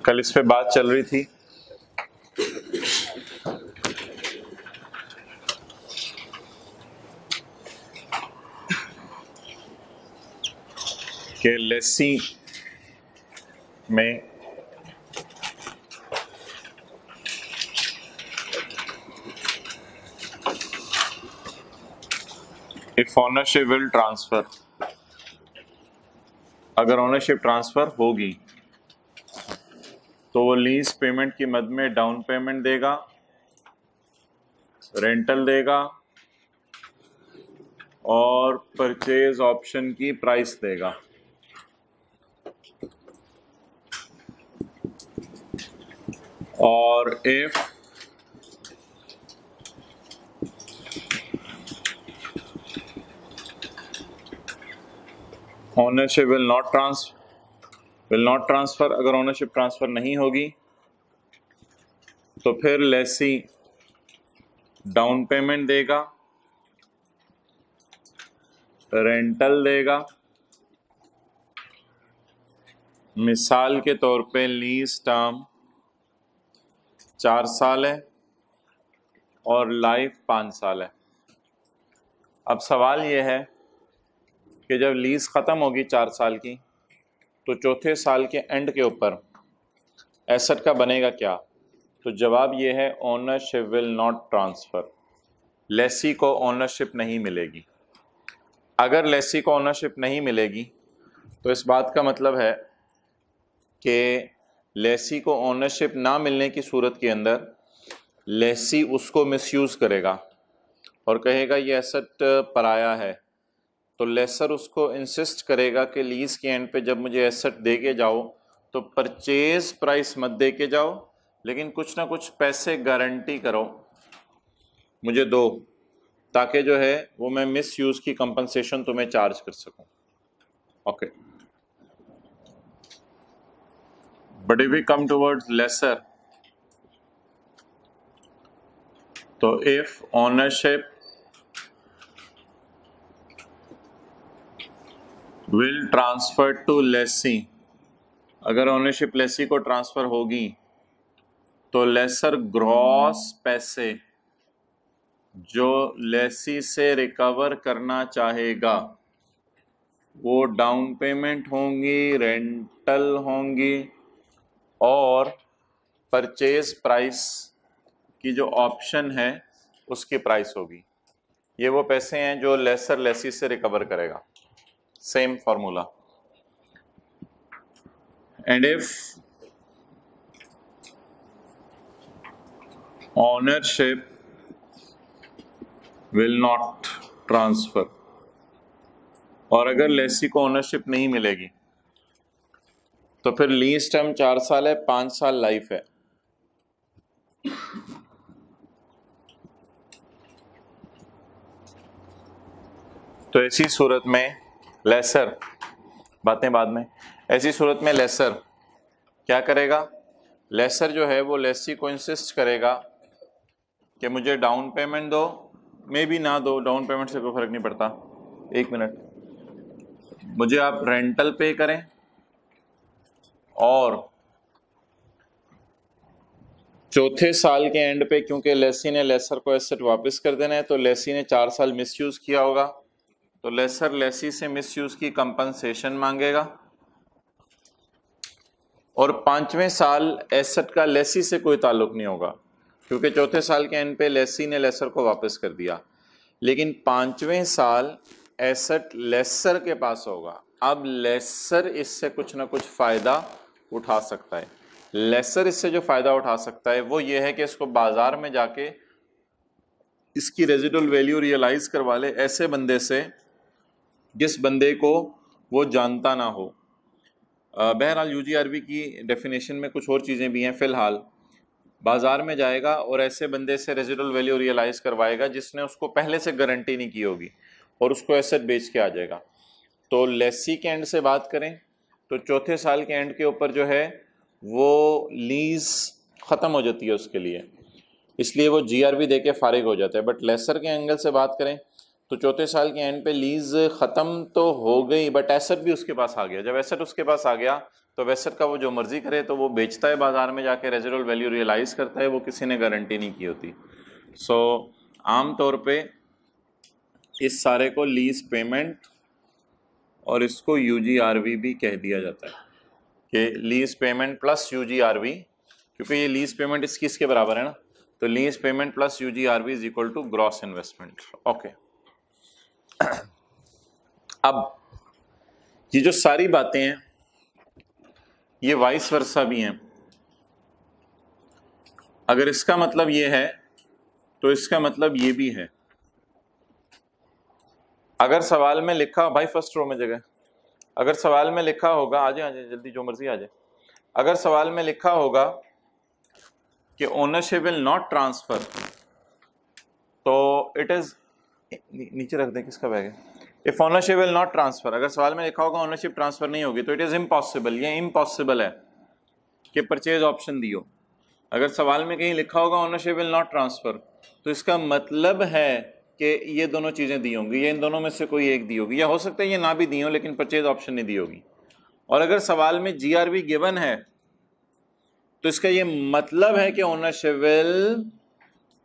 कल इस पे बात चल रही थी कि लेसी में इफ ऑनरशिप विल ट्रांसफर, अगर ऑनरशिप ट्रांसफर होगी तो वो लीज पेमेंट की मद में डाउन पेमेंट देगा, रेंटल देगा और परचेज ऑप्शन की प्राइस देगा। और if ownership will not transfer, अगर ऑनरशिप ट्रांसफर नहीं होगी तो फिर लेसी डाउन पेमेंट देगा, रेंटल देगा। मिसाल के तौर पे लीज टर्म 4 साल है और लाइफ 5 साल है। अब सवाल यह है कि जब लीज ख़त्म होगी 4 साल की तो चौथे साल के एंड के ऊपर एसेट का बनेगा क्या? तो जवाब यह है ownership will not transfer, lessee को ओनरशिप नहीं मिलेगी। अगर लेसी को ओनरशिप नहीं मिलेगी तो इस बात का मतलब है कि लेसी को ओनरशिप ना मिलने की सूरत के अंदर लेसी उसको मिसयूज़ करेगा और कहेगा ये एसेट पराया है। तो लेसर उसको इंसिस्ट करेगा कि लीज के एंड पे जब मुझे एसेट दे के जाओ तो परचेज प्राइस मत दे के जाओ, लेकिन कुछ ना कुछ पैसे गारंटी करो, मुझे दो, ताकि जो है वो मैं मिस यूज़ की कंपनसेशन तुम्हें चार्ज कर सकूं। Okay, but if we come towards lessor, तो if ownership will transfer to lessee, अगर ओनरशिप लेसी को ट्रांसफर होगी तो लेसर ग्रॉस पैसे जो लेसी से रिकवर करना चाहेगा वो डाउन पेमेंट होंगी, रेंटल होंगी और परचेज प्राइस की जो ऑप्शन है उसकी प्राइस होगी। ये वो पैसे हैं जो लेसर लेसी से रिकवर करेगा। Same formula. And if ownership will not transfer, और अगर लेसी को ओनरशिप नहीं मिलेगी तो फिर लीज टर्म 4 साल है, 5 साल लाइफ है। तो ऐसी सूरत में लेसर, बातें बाद में, ऐसी सूरत में लेसर क्या करेगा? लेसर जो है वो लेसी को इंसिस्ट करेगा कि मुझे डाउन पेमेंट दो, मे भी ना दो, डाउन पेमेंट से कोई फर्क नहीं पड़ता, 1 मिनट, मुझे आप रेंटल पे करें और चौथे साल के एंड पे, क्योंकि लेसी ने लेसर को एसेट वापस कर देना है, तो लेसी ने 4 साल मिसयूज किया होगा, तो लेसर लेसी से मिसयूज की कंपनसेशन मांगेगा और 5वें साल एसेट का लेसी से कोई ताल्लुक नहीं होगा, क्योंकि चौथे साल के एंड पे लेसी ने लेसर को वापस कर दिया, लेकिन 5वें साल एसेट लेसर के पास होगा। अब लेसर इससे कुछ ना कुछ फ़ायदा उठा सकता है। लेसर इससे जो फ़ायदा उठा सकता है वो ये है कि इसको बाज़ार में जाके इसकी रेजिडुअल वैल्यू रियलाइज़ करवा ले ऐसे बंदे से जिस बंदे को वो जानता ना हो। बहरहाल यूजीआरबी की डेफिनेशन में कुछ और चीज़ें भी हैं। फ़िलहाल बाज़ार में जाएगा और ऐसे बंदे से रेजिडुअल वैल्यू रियलाइज़ करवाएगा जिसने उसको पहले से गारंटी नहीं की होगी और उसको एसेट बेच के आ जाएगा। तो लेसी के एंड से बात करें तो चौथे साल के एंड के ऊपर जो है वो लीज़ ख़त्म हो जाती है उसके लिए, इसलिए वो जीआरबी दे के फारिग हो जाता है। बट लेसर के एंगल से बात करें तो चौथे साल के एंड पे लीज़ ख़त्म तो हो गई बट एसेट भी उसके पास आ गया। जब एसेट उसके पास आ गया तो वेसेट का वो जो मर्जी करे, तो वो बेचता है बाजार में जाके, रेजिडुअल वैल्यू रियलाइज करता है, वो किसी ने गारंटी नहीं की होती। सो आम तौर पे इस सारे को लीज पेमेंट और इसको यूजीआरवी भी कह दिया जाता है कि लीज पेमेंट प्लस यूजीआरवी, क्योंकि ये लीज पेमेंट इसकी इसके बराबर है ना, तो lease payment plus UGRV is equal to gross investment. Okay, अब ये जो सारी बातें हैं ये वाइस वर्सा भी हैं। अगर इसका मतलब ये है तो इसका मतलब ये भी है। अगर सवाल में लिखा, भाई फर्स्ट रो में जगह, अगर सवाल में लिखा होगा, आ जाए जल्दी जो मर्जी आ जाए, अगर सवाल में लिखा होगा कि ओनरशिप विल नॉट ट्रांसफर, तो इट इज, नीचे रख दें, किसका बैग है, if ownership will not transfer, अगर सवाल में लिखा होगा ओनरशिप ट्रांसफर नहीं होगी, तो इट इज इम्पॉसिबल, ये इम्पॉसिबल है कि परचेज ऑप्शन दियो। अगर सवाल में कहीं लिखा होगा ओनरशिप विल नॉट ट्रांसफर, तो इसका मतलब है कि ये दोनों चीजें दी होंगी, ये इन दोनों में से कोई एक दी होगी, या हो सकता है ये ना भी दी हो लेकिन परचेज ऑप्शन नहीं दी होगी। और अगर सवाल में जीआरवी गिवन है तो इसका ये मतलब है कि ownership will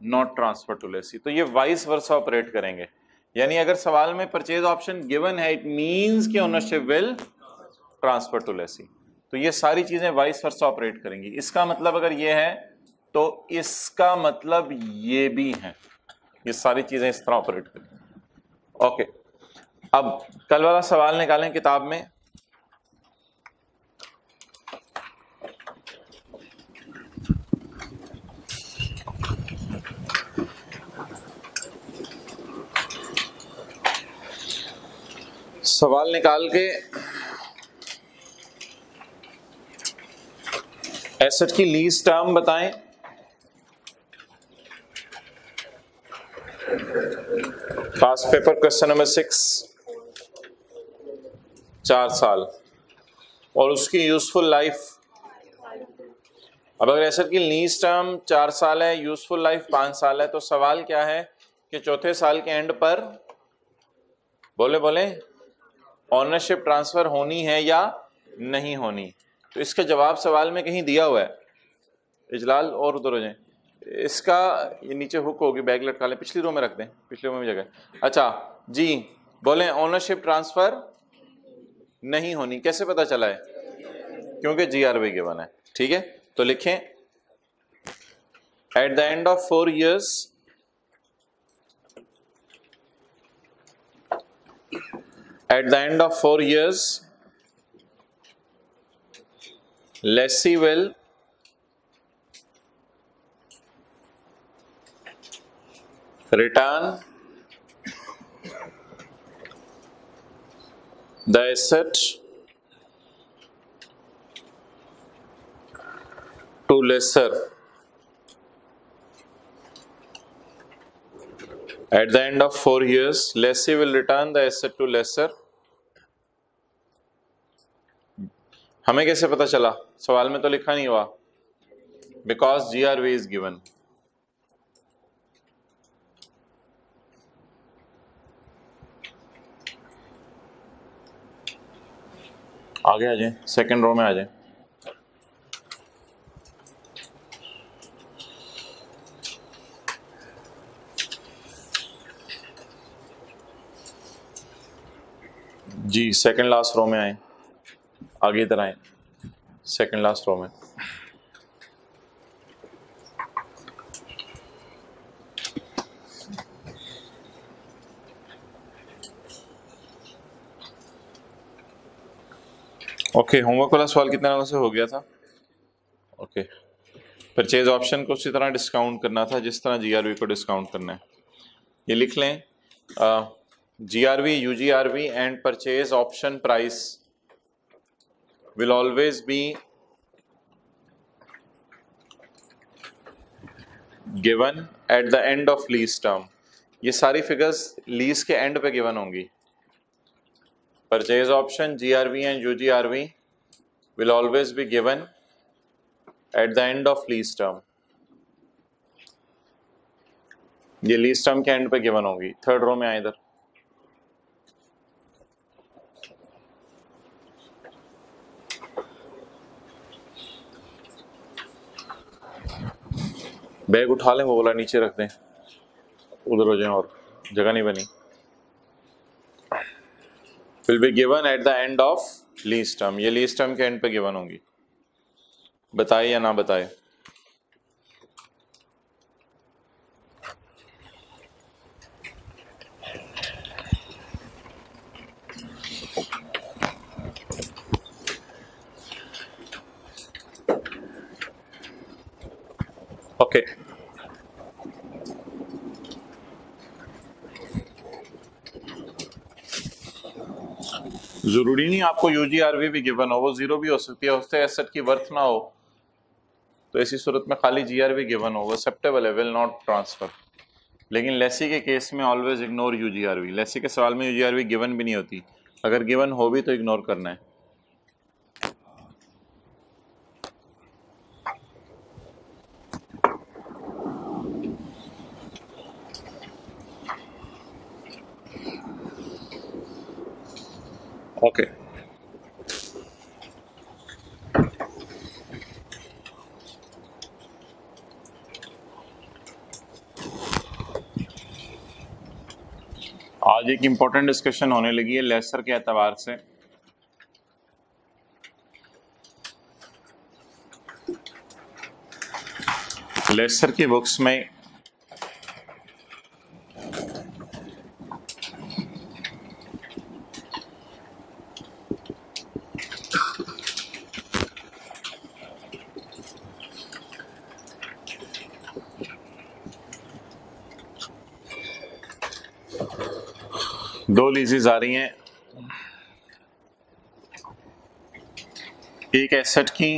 not transfer to lessee, तो ये वाइस वर्सा ऑपरेट करेंगे। यानी अगर सवाल में परचेज ऑप्शन गिवन है, इट मींस कि ownership will transfer to lessee, तो ये सारी चीजें वाइस वर्सा ऑपरेट करेंगी। इसका मतलब अगर ये है तो इसका मतलब ये भी है, ये सारी चीजें इस तरह ऑपरेट करेंगी। ओके, अब कल वाला सवाल निकालें किताब में। सवाल निकाल के एसेट की लीज टर्म बताएं। पास पेपर क्वेश्चन नंबर 6, 4 साल और उसकी यूजफुल लाइफ। अब अगर एसेट की लीज टर्म 4 साल है, यूजफुल लाइफ 5 साल है, तो सवाल क्या है कि चौथे साल के एंड पर बोले ऑनरशिप ट्रांसफर होनी है या नहीं होनी। तो इसका जवाब सवाल में कहीं दिया हुआ है। इजलाल और उधर हो जाए, इसका ये नीचे हुक होगी, बैग लटका लें, पिछली रो में रख दें, पिछली रो में जगह। अच्छा जी, बोले ऑनरशिप ट्रांसफर नहीं होनी, कैसे पता चला है? क्योंकि जीआरवी गिवन है। ठीक है, तो लिखें eight the end of 4 years at the end of 4 years lessee will return the asset to lessor at the end of 4 years lessee will return the asset to lessor। हमें कैसे पता चला? सवाल में तो लिखा नहीं हुआ, बिकॉज जीआरवी इज गिवन। आगे आ जाए, सेकंड रो में आ जाए। जी सेकंड लास्ट रो में आए, आगे इधर आए, सेकंड लास्ट रो में। ओके, होमवर्क वाला सवाल कितने नंबर से हो गया था? ओके, परचेज ऑप्शन को उसी तरह डिस्काउंट करना था जिस तरह जीआरवी को डिस्काउंट करना है। ये लिख लें, GRV, UGRV and purchase option price will always be given at the end of lease term। ये सारी फिगर्स लीज के एंड पे गिवन होंगी। Purchase option, GRV and UGRV will always be given at the end of lease term। ये lease term के and पे given होंगी। Third row में आए इधर, बैग उठा लें, वो बोला नीचे रख दें, उधर हो जाए और जगह नहीं बनी। Will be given at the end of lease term, ये लीज टर्म के एंड पे गिवन होंगी, बताए या ना बताए। ओके जरूरी नहीं आपको यूजीआरवी भी गिवन हो, वो जीरो भी हो सकती है, उससे एसेट की वर्थ ना हो, तो ऐसी सूरत में खाली जीआरवी गिवन हो, वो एक्सेप्टेबल है, विल नॉट ट्रांसफर। लेकिन लेसी के केस में ऑलवेज इग्नोर यूजीआरवी, लेसी के सवाल में यूजीआरवी गिवन भी नहीं होती, अगर गिवन हो भी तो इग्नोर करना है। ओके आज एक इंपॉर्टेंट डिस्कशन होने लगी है लेसर के एतबार से। लेसर की बुक्स में दो लीजेस आ रही हैं, एक एसेट की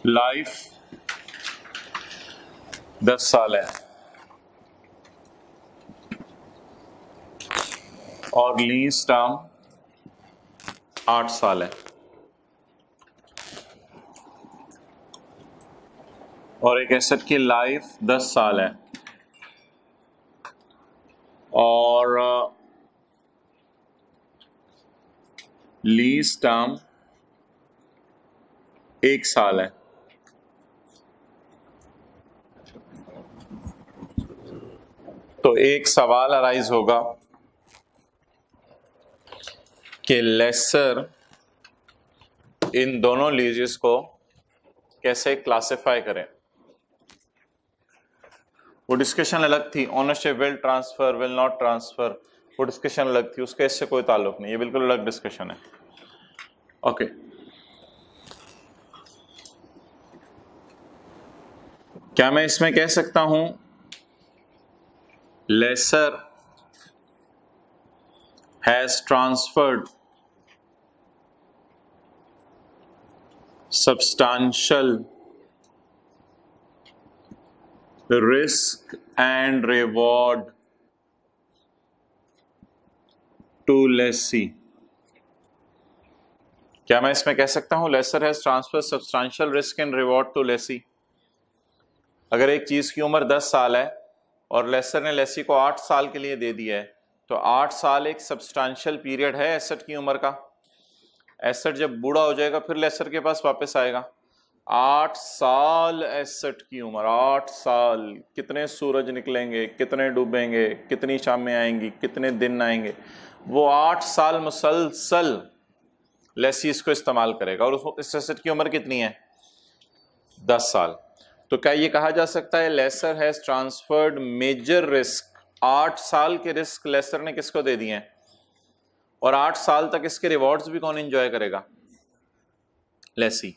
लाइफ 10 साल है और लीज टर्म 8 साल है, और एक एसेट की लाइफ 10 साल है और लीज टर्म 1 साल है। तो एक सवाल अराइज होगा कि लेसर इन दोनों लीजेस को कैसे क्लासिफाई करें। वो डिस्कशन अलग थी, ownership will transfer will not transfer, वो डिस्कशन अलग थी, उसके इससे कोई ताल्लुक नहीं, ये बिल्कुल अलग डिस्कशन है। ओके क्या मैं इसमें कह सकता हूं lessor has transferred substantial risk and reward to lessee? क्या मैं इसमें कह सकता हूं lessor has transfer substantial risk and reward to lessee? अगर एक चीज की उम्र 10 साल है और लेसर ने लेसी को 8 साल के लिए दे दिया है, तो 8 साल एक सब्सटेंशियल पीरियड है एसेट की उम्र का। एसेट जब बूढ़ा हो जाएगा फिर लेसर के पास वापस आएगा। 8 साल एसेट की उम्र, 8 साल, कितने सूरज निकलेंगे, कितने डूबेंगे, कितनी शामें आएंगी, कितने दिन आएंगे, वो 8 साल मुसलसल लेसी इसको इस्तेमाल करेगा। और इस एसेट की उम्र कितनी है? 10 साल। तो क्या ये कहा जा सकता है lessor has transferred major risk, 8 साल के रिस्क लेसर ने किसको दे दिए हैं, और 8 साल तक इसके रिवॉर्ड्स भी कौन एंजॉय करेगा? लेसी।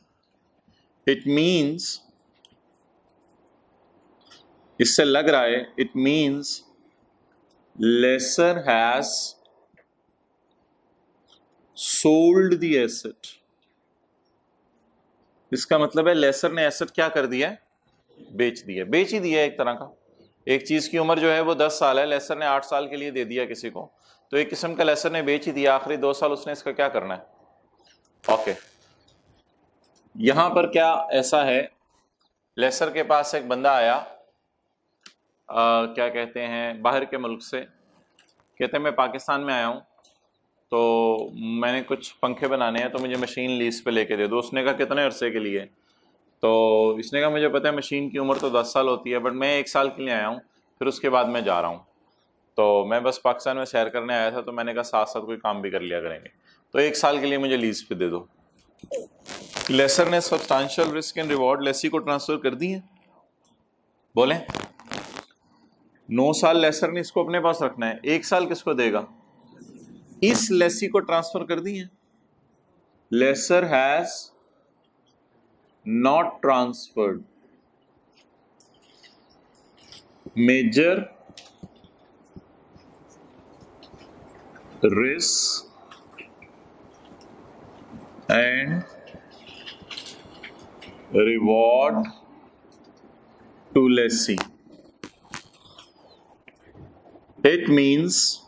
इट मींस, इससे लग रहा है, it means lessor has sold the asset. इसका मतलब है लेसर ने एसेट क्या कर दिया है? बेच दिया, बेच ही दिया एक तरह का। एक चीज की उम्र जो है वो 10 साल है, लेसर ने 8 साल के लिए दे दिया किसी को, तो एक किस्म का लेसर ने बेच ही दिया। आखिरी 2 साल उसने इसका क्या करना है? ओके यहां पर क्या ऐसा है, लेसर के पास एक बंदा आया, क्या कहते हैं, बाहर के मुल्क से, कहते हैं मैं पाकिस्तान में आया हूं, तो मैंने कुछ पंखे बनाने हैं, तो मुझे मशीन लीज पे लेके दे दो। उसने कहा कितने अरसे के लिए? तो इसने कहा मुझे पता है मशीन की उम्र तो 10 साल होती है, बट मैं 1 साल के लिए आया हूँ, फिर उसके बाद मैं जा रहा हूँ। तो मैं बस पाकिस्तान में सैर करने आया था, तो मैंने कहा साथ साथ कोई काम भी कर लिया करेंगे, तो 1 साल के लिए मुझे लीज पे दे दो। लेसर ने substantial risk and reward lessee को ट्रांसफर कर दी है। बोले 9 साल लेसर ने इसको अपने पास रखना है, 1 साल किसको देगा? इस लेसी को ट्रांसफर कर दी है। Lessor has not transferred major risk and reward to lessee. It means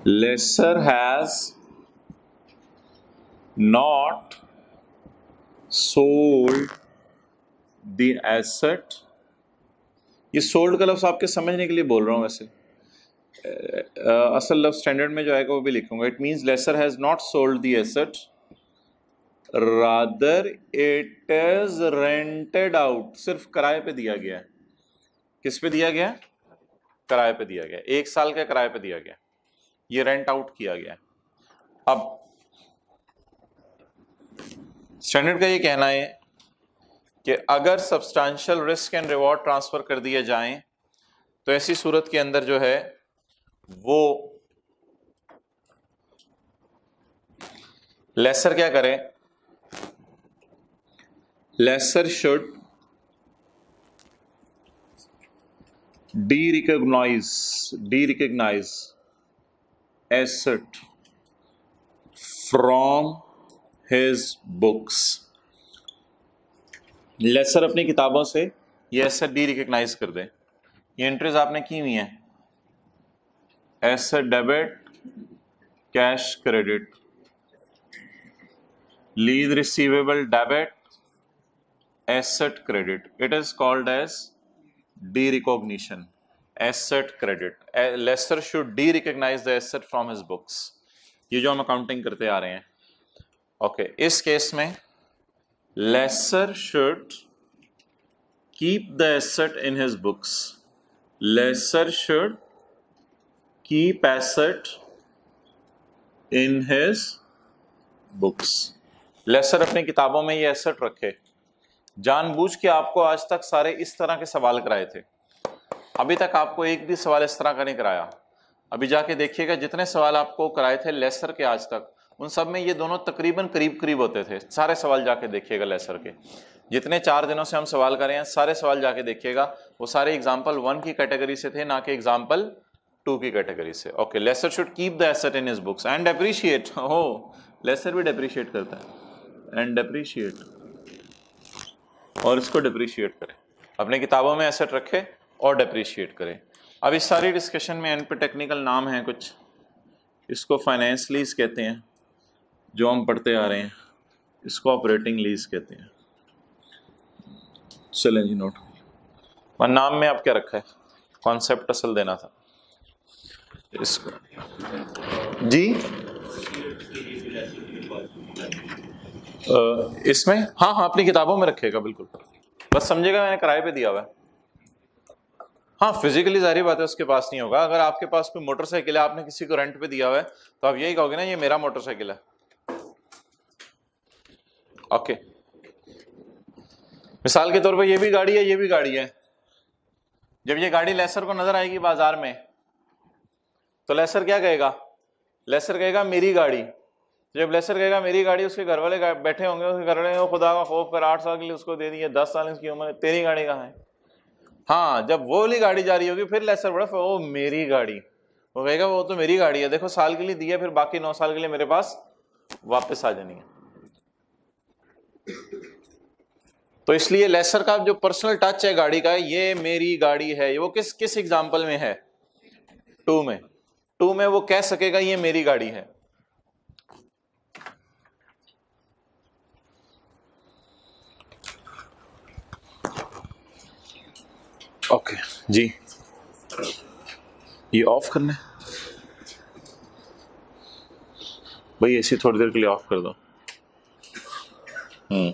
lessor has not sold the asset। ये सोल्ड का लफ्ज़ आपके समझने के लिए बोल रहा हूँ, वैसे असल लफ्ज़ स्टैंडर्ड में जो आएगा वो भी लिखूंगा। It means lessor has not sold the asset, rather it is rented out. सिर्फ किराए पे दिया गया है। किस पे दिया गया? किराए पे दिया गया, 1 साल का किराए पे दिया गया, ये रेंट आउट किया गया। अब स्टैंडर्ड का ये कहना है कि अगर substantial risk and reward transfer कर दिए जाएं तो ऐसी सूरत के अंदर जो है वो लेसर क्या करे? Lessor should de-recognize asset from his books। Lessor अपनी किताबों से ये एसेट डी रिकग्नाइज कर दे। ये एंट्रीज आपने की हुई हैं, asset debit, cash credit, lease receivable debit, asset credit. It is called as de recognition, asset credit. Lessor should de recognise the asset from his books. ये जो हम अकाउंटिंग करते आ रहे हैं, ओके। इस केस में lesser should keep the asset in his books। lesser should keep asset in his books। lesser अपनी किताबों में ये asset रखे। जानबूझ के आपको आज तक सारे इस तरह के सवाल कराए थे, अभी तक आपको एक भी सवाल इस तरह का नहीं कराया। अभी जाके देखिएगा जितने सवाल आपको कराए थे लेसर के आज तक, उन सब में ये दोनों तकरीबन करीब करीब होते थे। सारे सवाल जाके देखिएगा लेसर के, जितने 4 दिनों से हम सवाल कर रहे हैं, सारे सवाल जाके देखिएगा, वो सारे एग्जाम्पल 1 की कैटेगरी से थे, ना कि एग्जाम्पल 2 की कैटेगरी से। Okay, lessor should keep the asset in his books and depreciate. हो, लेसर भी डेप्रिशिएट करता है, एंड डेप्रिशिएट, और इसको डेप्रिशिएट करे। अपने किताबों में एसेट रखे और डेप्रिशिएट करे। अब इस सारी डिस्कशन में एंड पे टेक्निकल नाम है कुछ, इसको फाइनेंस लीज कहते हैं जो हम पढ़ते आ रहे हैं, इसको ऑपरेटिंग लीज कहते हैं। चलें जी, नोट। और नाम में आप क्या रखा है? कॉन्सेप्ट असल देना था इसको जी। इसमें हाँ हाँ अपनी किताबों में रखेगा, बिल्कुल। बस समझेगा मैंने किराए पे दिया हुआ है। हाँ, फिजिकली जारी बात है उसके पास नहीं होगा। अगर आपके पास कोई मोटरसाइकिल है, आपने किसी को रेंट पे दिया हुआ है, तो आप यही कहोगे ना, ये मेरा मोटरसाइकिल है। ओके, मिसाल के तौर पे ये भी गाड़ी है, ये भी गाड़ी है। जब ये गाड़ी लेसर को नजर आएगी बाजार में, तो लेसर क्या कहेगा? लेसर कहेगा मेरी गाड़ी। जब लेसर कहेगा मेरी गाड़ी, उसके घर वाले बैठे होंगे, उसके घर वाले खुदा का खौफ कर 8 साल के लिए उसको दे दी है, 10 साल इसकी उम्र, तेरी गाड़ी कहाँ है? हाँ, जब वो वाली गाड़ी जा रही होगी, फिर लेसर बड़ा वो मेरी गाड़ी, वो कहेगा वो तो मेरी गाड़ी है, देखो साल के लिए दी है, फिर बाकी 9 साल के लिए मेरे पास वापस आ जानी है। तो इसलिए लेसर का जो पर्सनल टच है गाड़ी का, ये मेरी गाड़ी है, वो किस किस एग्जाम्पल में है? 2 में। 2 में वो कह सकेगा ये मेरी गाड़ी है। ओके जी, ये ऑफ करना है भाई, ऐसी थोड़ी देर के लिए ऑफ कर दो। हम्म।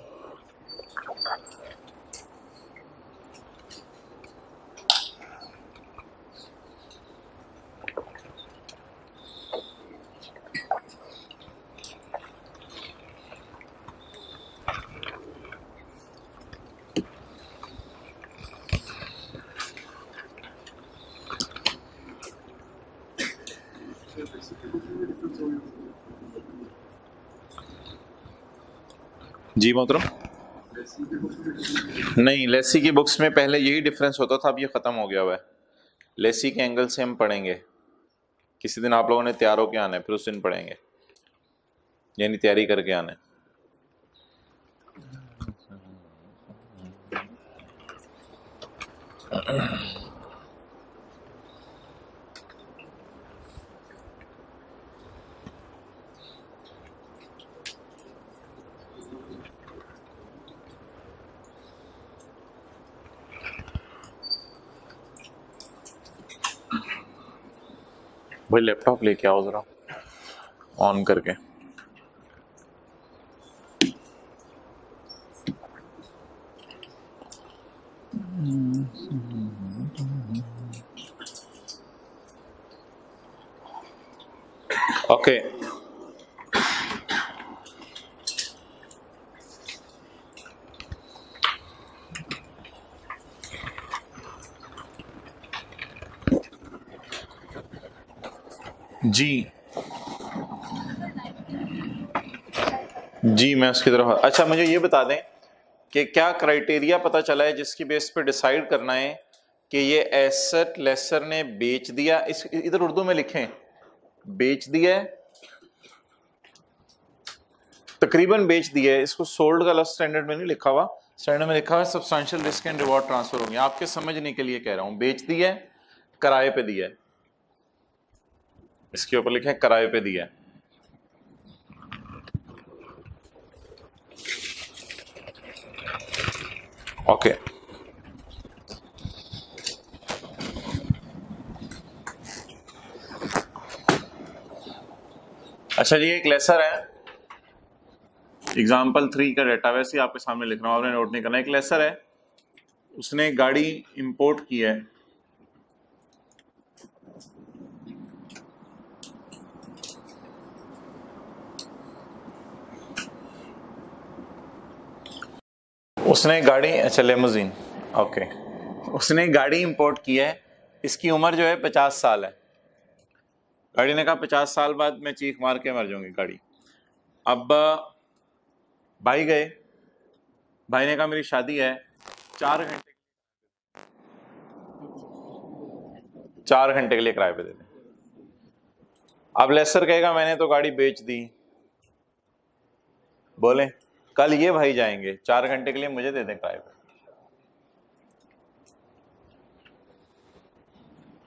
जी मोहतरम, नहीं लेसी की बुक्स में पहले यही डिफरेंस होता था, अब ये खत्म हो गया हुआ है। लेसी के एंगल से हम पढ़ेंगे, किसी दिन आप लोगों ने तैयार होके आना है, फिर उस दिन पढ़ेंगे, यानी तैयारी करके आना है। भाई लैपटॉप लेके आओ जरा, ऑन करके। ओके, जी जी मैं उसकी तरफ। अच्छा मुझे ये बता दें कि क्या क्राइटेरिया पता चला है जिसकी बेस पे डिसाइड करना है कि ये एसेट लेसर ने बेच दिया, इस इधर उर्दू में लिखें, बेच दिया है, तकरीबन बेच दिया है। इसको सोल्ड का लफ्ज स्टैंडर्ड में नहीं लिखा हुआ, स्टैंडर्ड में लिखा हुआ substantial risk and reward transfer हो गया। आपके समझने के लिए कह रहा हूं, बेच दिया है, किराए पे दिया है, इसके ऊपर लिखे किराए पे दिया है। ओके अच्छा जी, एक लेसर है, एग्जाम्पल 3 का डेटा वैसे ही आपके सामने लिख रहा हूं, आपने नोट नहीं करना। एक लेसर है, उसने गाड़ी इंपोर्ट की है, उसने गाड़ी, अच्छा लेमोजीन, ओके, उसने गाड़ी इंपोर्ट की है, इसकी उम्र जो है 50 साल है। गाड़ी ने कहा 50 साल बाद मैं चीख मार के मर जाऊंगी गाड़ी। अब भाई गए, भाई ने कहा मेरी शादी है, 4 घंटे, 4 घंटे के लिए किराए पे दे दें। अब लेसर कहेगा मैंने तो गाड़ी बेच दी, बोले कल ये भाई जाएंगे, 4 घंटे के लिए मुझे दे दें किराए पे।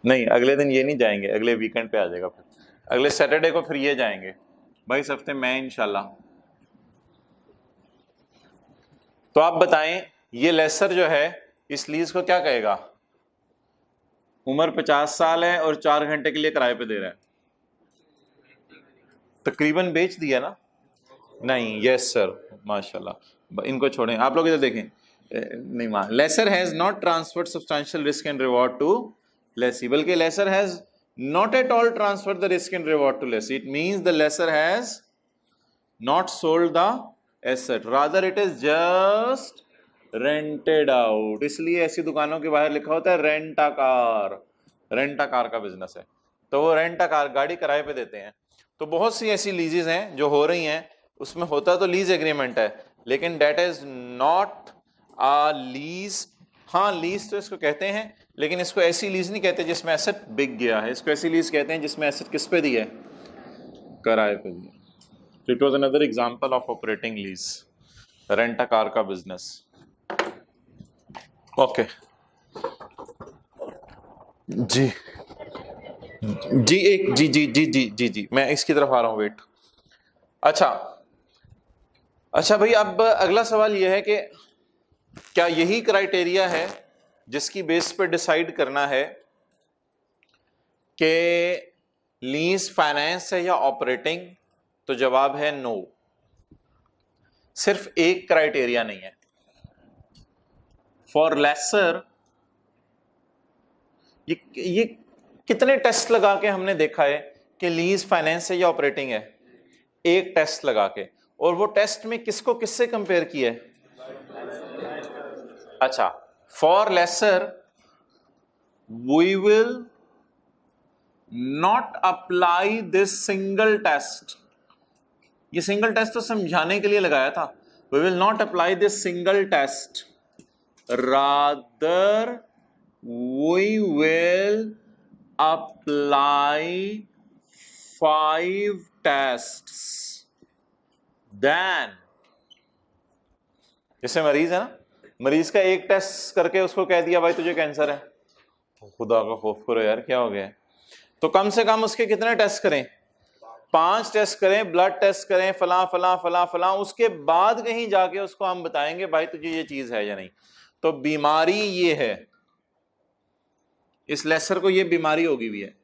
नहीं, अगले दिन ये नहीं जाएंगे, अगले वीकेंड पे आ जाएगा, फिर अगले सैटरडे को फिर ये जाएंगे, भाई इस हफ्ते मैं इंशाल्लाह। तो आप बताएं ये लेसर जो है इस लीज को क्या कहेगा? उम्र 50 साल है और 4 घंटे के लिए किराए पे दे रहा है, तकरीबन बेच दिया ना? नहीं, यस सर, माशाल्लाह। इनको छोड़ें, आप लोग इधर देखें। नहीं मान, lessor has not transferred substantial risk and reward to lessee, बल्कि lessor has not at all transferred the risk and reward to lessee. It means the lessor has not sold the asset, rather it is just rented out. इसलिए ऐसी दुकानों के बाहर लिखा होता है rent a car, rent a car का business है, तो वो रेंट अ कार, गाड़ी किराए पे देते हैं। तो बहुत सी ऐसी लीजेस हैं जो हो रही हैं, उसमें होता तो लीज एग्रीमेंट है, लेकिन that is not a lease. हाँ लीज तो इसको कहते हैं, लेकिन इसको ऐसी लीज नहीं कहते जिसमें एसेट बिक गया है, इसको ऐसी लीज कहते हैं जिसमें एसेट किस पे दिया है? किराए पे दिया। It was another example of operating lease, rent a car का बिजनेस। ओके जी जी, एक जी जी जी जी जी जी मैं इसकी तरफ आ रहा हूं, वेट। अच्छा अच्छा भाई, अब अगला सवाल यह है कि क्या यही क्राइटेरिया है जिसकी बेस पर डिसाइड करना है कि लीज फाइनेंस है या ऑपरेटिंग? तो जवाब है नो। सिर्फ एक क्राइटेरिया नहीं है। फॉर लेसर ये कितने टेस्ट लगा के हमने देखा है कि लीज फाइनेंस है या ऑपरेटिंग है? एक टेस्ट लगा के। और वो टेस्ट में किसको किससे कंपेयर किया है? अच्छा, for lessor we will not apply this single test. ये सिंगल टेस्ट तो समझाने के लिए लगाया था। We will not apply this single test, rather we will apply 5 tests. Then जैसे मरीज है ना, मरीज का एक टेस्ट करके उसको कह दिया भाई तुझे कैंसर है, खुदा का खौफ करो यार क्या हो गया है। तो कम से कम उसके कितने टेस्ट करें? 5 टेस्ट करें, ब्लड टेस्ट करें, फला फला फला फला, उसके बाद कहीं जाके उसको हम बताएंगे भाई तुझे ये चीज है या नहीं। तो बीमारी ये है, इस लेसर को ये बीमारी होगी हुई है।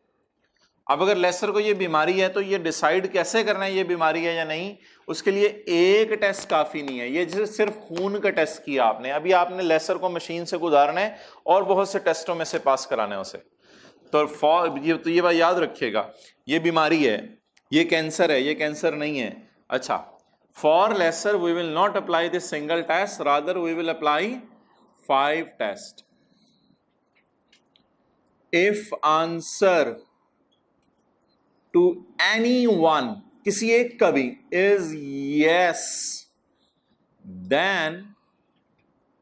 अब अगर लेसर को ये बीमारी है तो ये डिसाइड कैसे करना है ये बीमारी है या नहीं, उसके लिए एक टेस्ट काफी नहीं है। ये सिर्फ खून का टेस्ट किया आपने, अभी आपने लेसर को मशीन से गुजारना है और बहुत से टेस्टों में से पास कराना है उसे। तो ये बात याद रखिएगा, ये बीमारी है, ये कैंसर है, ये कैंसर नहीं है। अच्छा, for lessor we will not apply this single test, rather we will apply 5 test. If answer to anyone, किसी एक का भी, is yes, then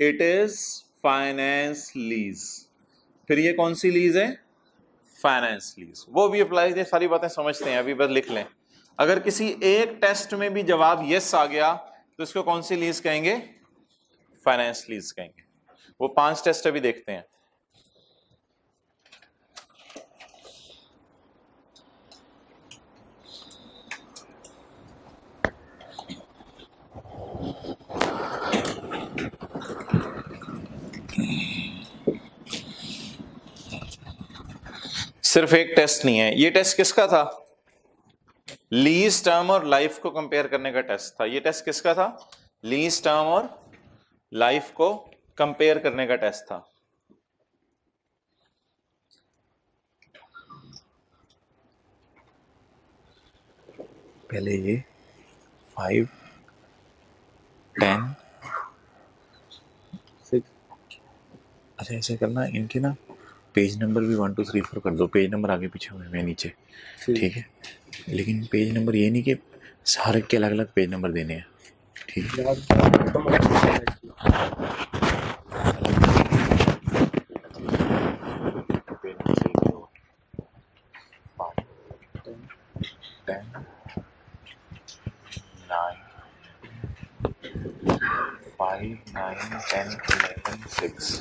it is finance lease। फिर ये कौन सी लीज है? Finance lease. वो भी अप्लाई, ये सारी बातें समझते हैं, अभी बस लिख लें। अगर किसी एक टेस्ट में भी जवाब यस आ गया तो इसको कौन सी लीज कहेंगे? फाइनेंस लीज कहेंगे। वो 5 टेस्ट अभी देखते हैं। सिर्फ एक टेस्ट नहीं है। ये टेस्ट किसका था? लीज टर्म और लाइफ को कंपेयर करने का टेस्ट था। ये टेस्ट किसका था? लीज टर्म और लाइफ को कंपेयर करने का टेस्ट था। पहले ये 5, 10, 6, अच्छा ऐसे करना, इनके ना पेज नंबर भी 1 2 3 4 कर दो, पेज नंबर आगे पीछे हुए हैं नीचे, ठीक है। लेकिन पेज नंबर ये नहीं कि सारे के अलग अलग पेज नंबर देने हैं, ठीक है। फाइव 9 10 11 6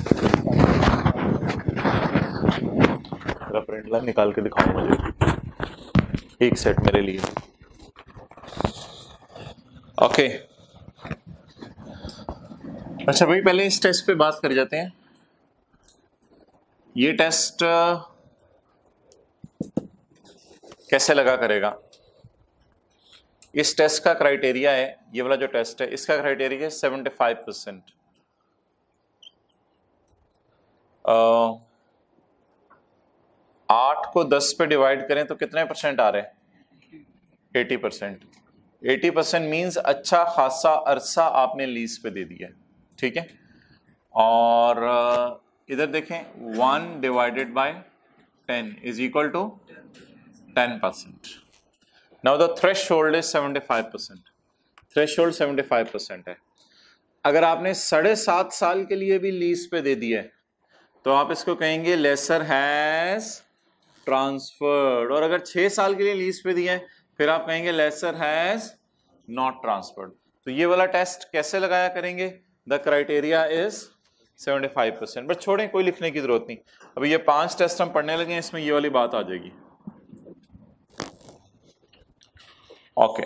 प्रिंट ला निकाल के दिखाओ मुझे एक सेट मेरे लिए। ओके, अच्छा भाई पहले इस टेस्ट पे बात कर जाते हैं। ये टेस्ट कैसे लगा करेगा? इस टेस्ट का क्राइटेरिया है, ये वाला जो टेस्ट है इसका क्राइटेरिया है 75%। 8 को 10 पे डिवाइड करें तो कितने परसेंट आ रहे हैं? 80%। 80% मीन्स अच्छा खासा अरसा आपने लीज पे दे दिया, ठीक है। और इधर देखें 1 divided by 10 is equal to 10%। Now the threshold is 75%। Threshold 75% है। अगर आपने 7.5 साल के लिए भी लीज पे दे दिया है तो आप इसको कहेंगे लेसर हैज ट्रांसफर्ड। और अगर 6 साल के लिए लीज पे दिया है फिर आप कहेंगे लेसर हैज नॉट ट्रांसफर्ड। तो ये वाला टेस्ट कैसे लगाया करेंगे? The criteria is 75%। बट छोड़ें, कोई लिखने की जरूरत नहीं। अभी ये 5 टेस्ट हम पढ़ने लगे हैं, इसमें ये वाली बात आ जाएगी। ओके,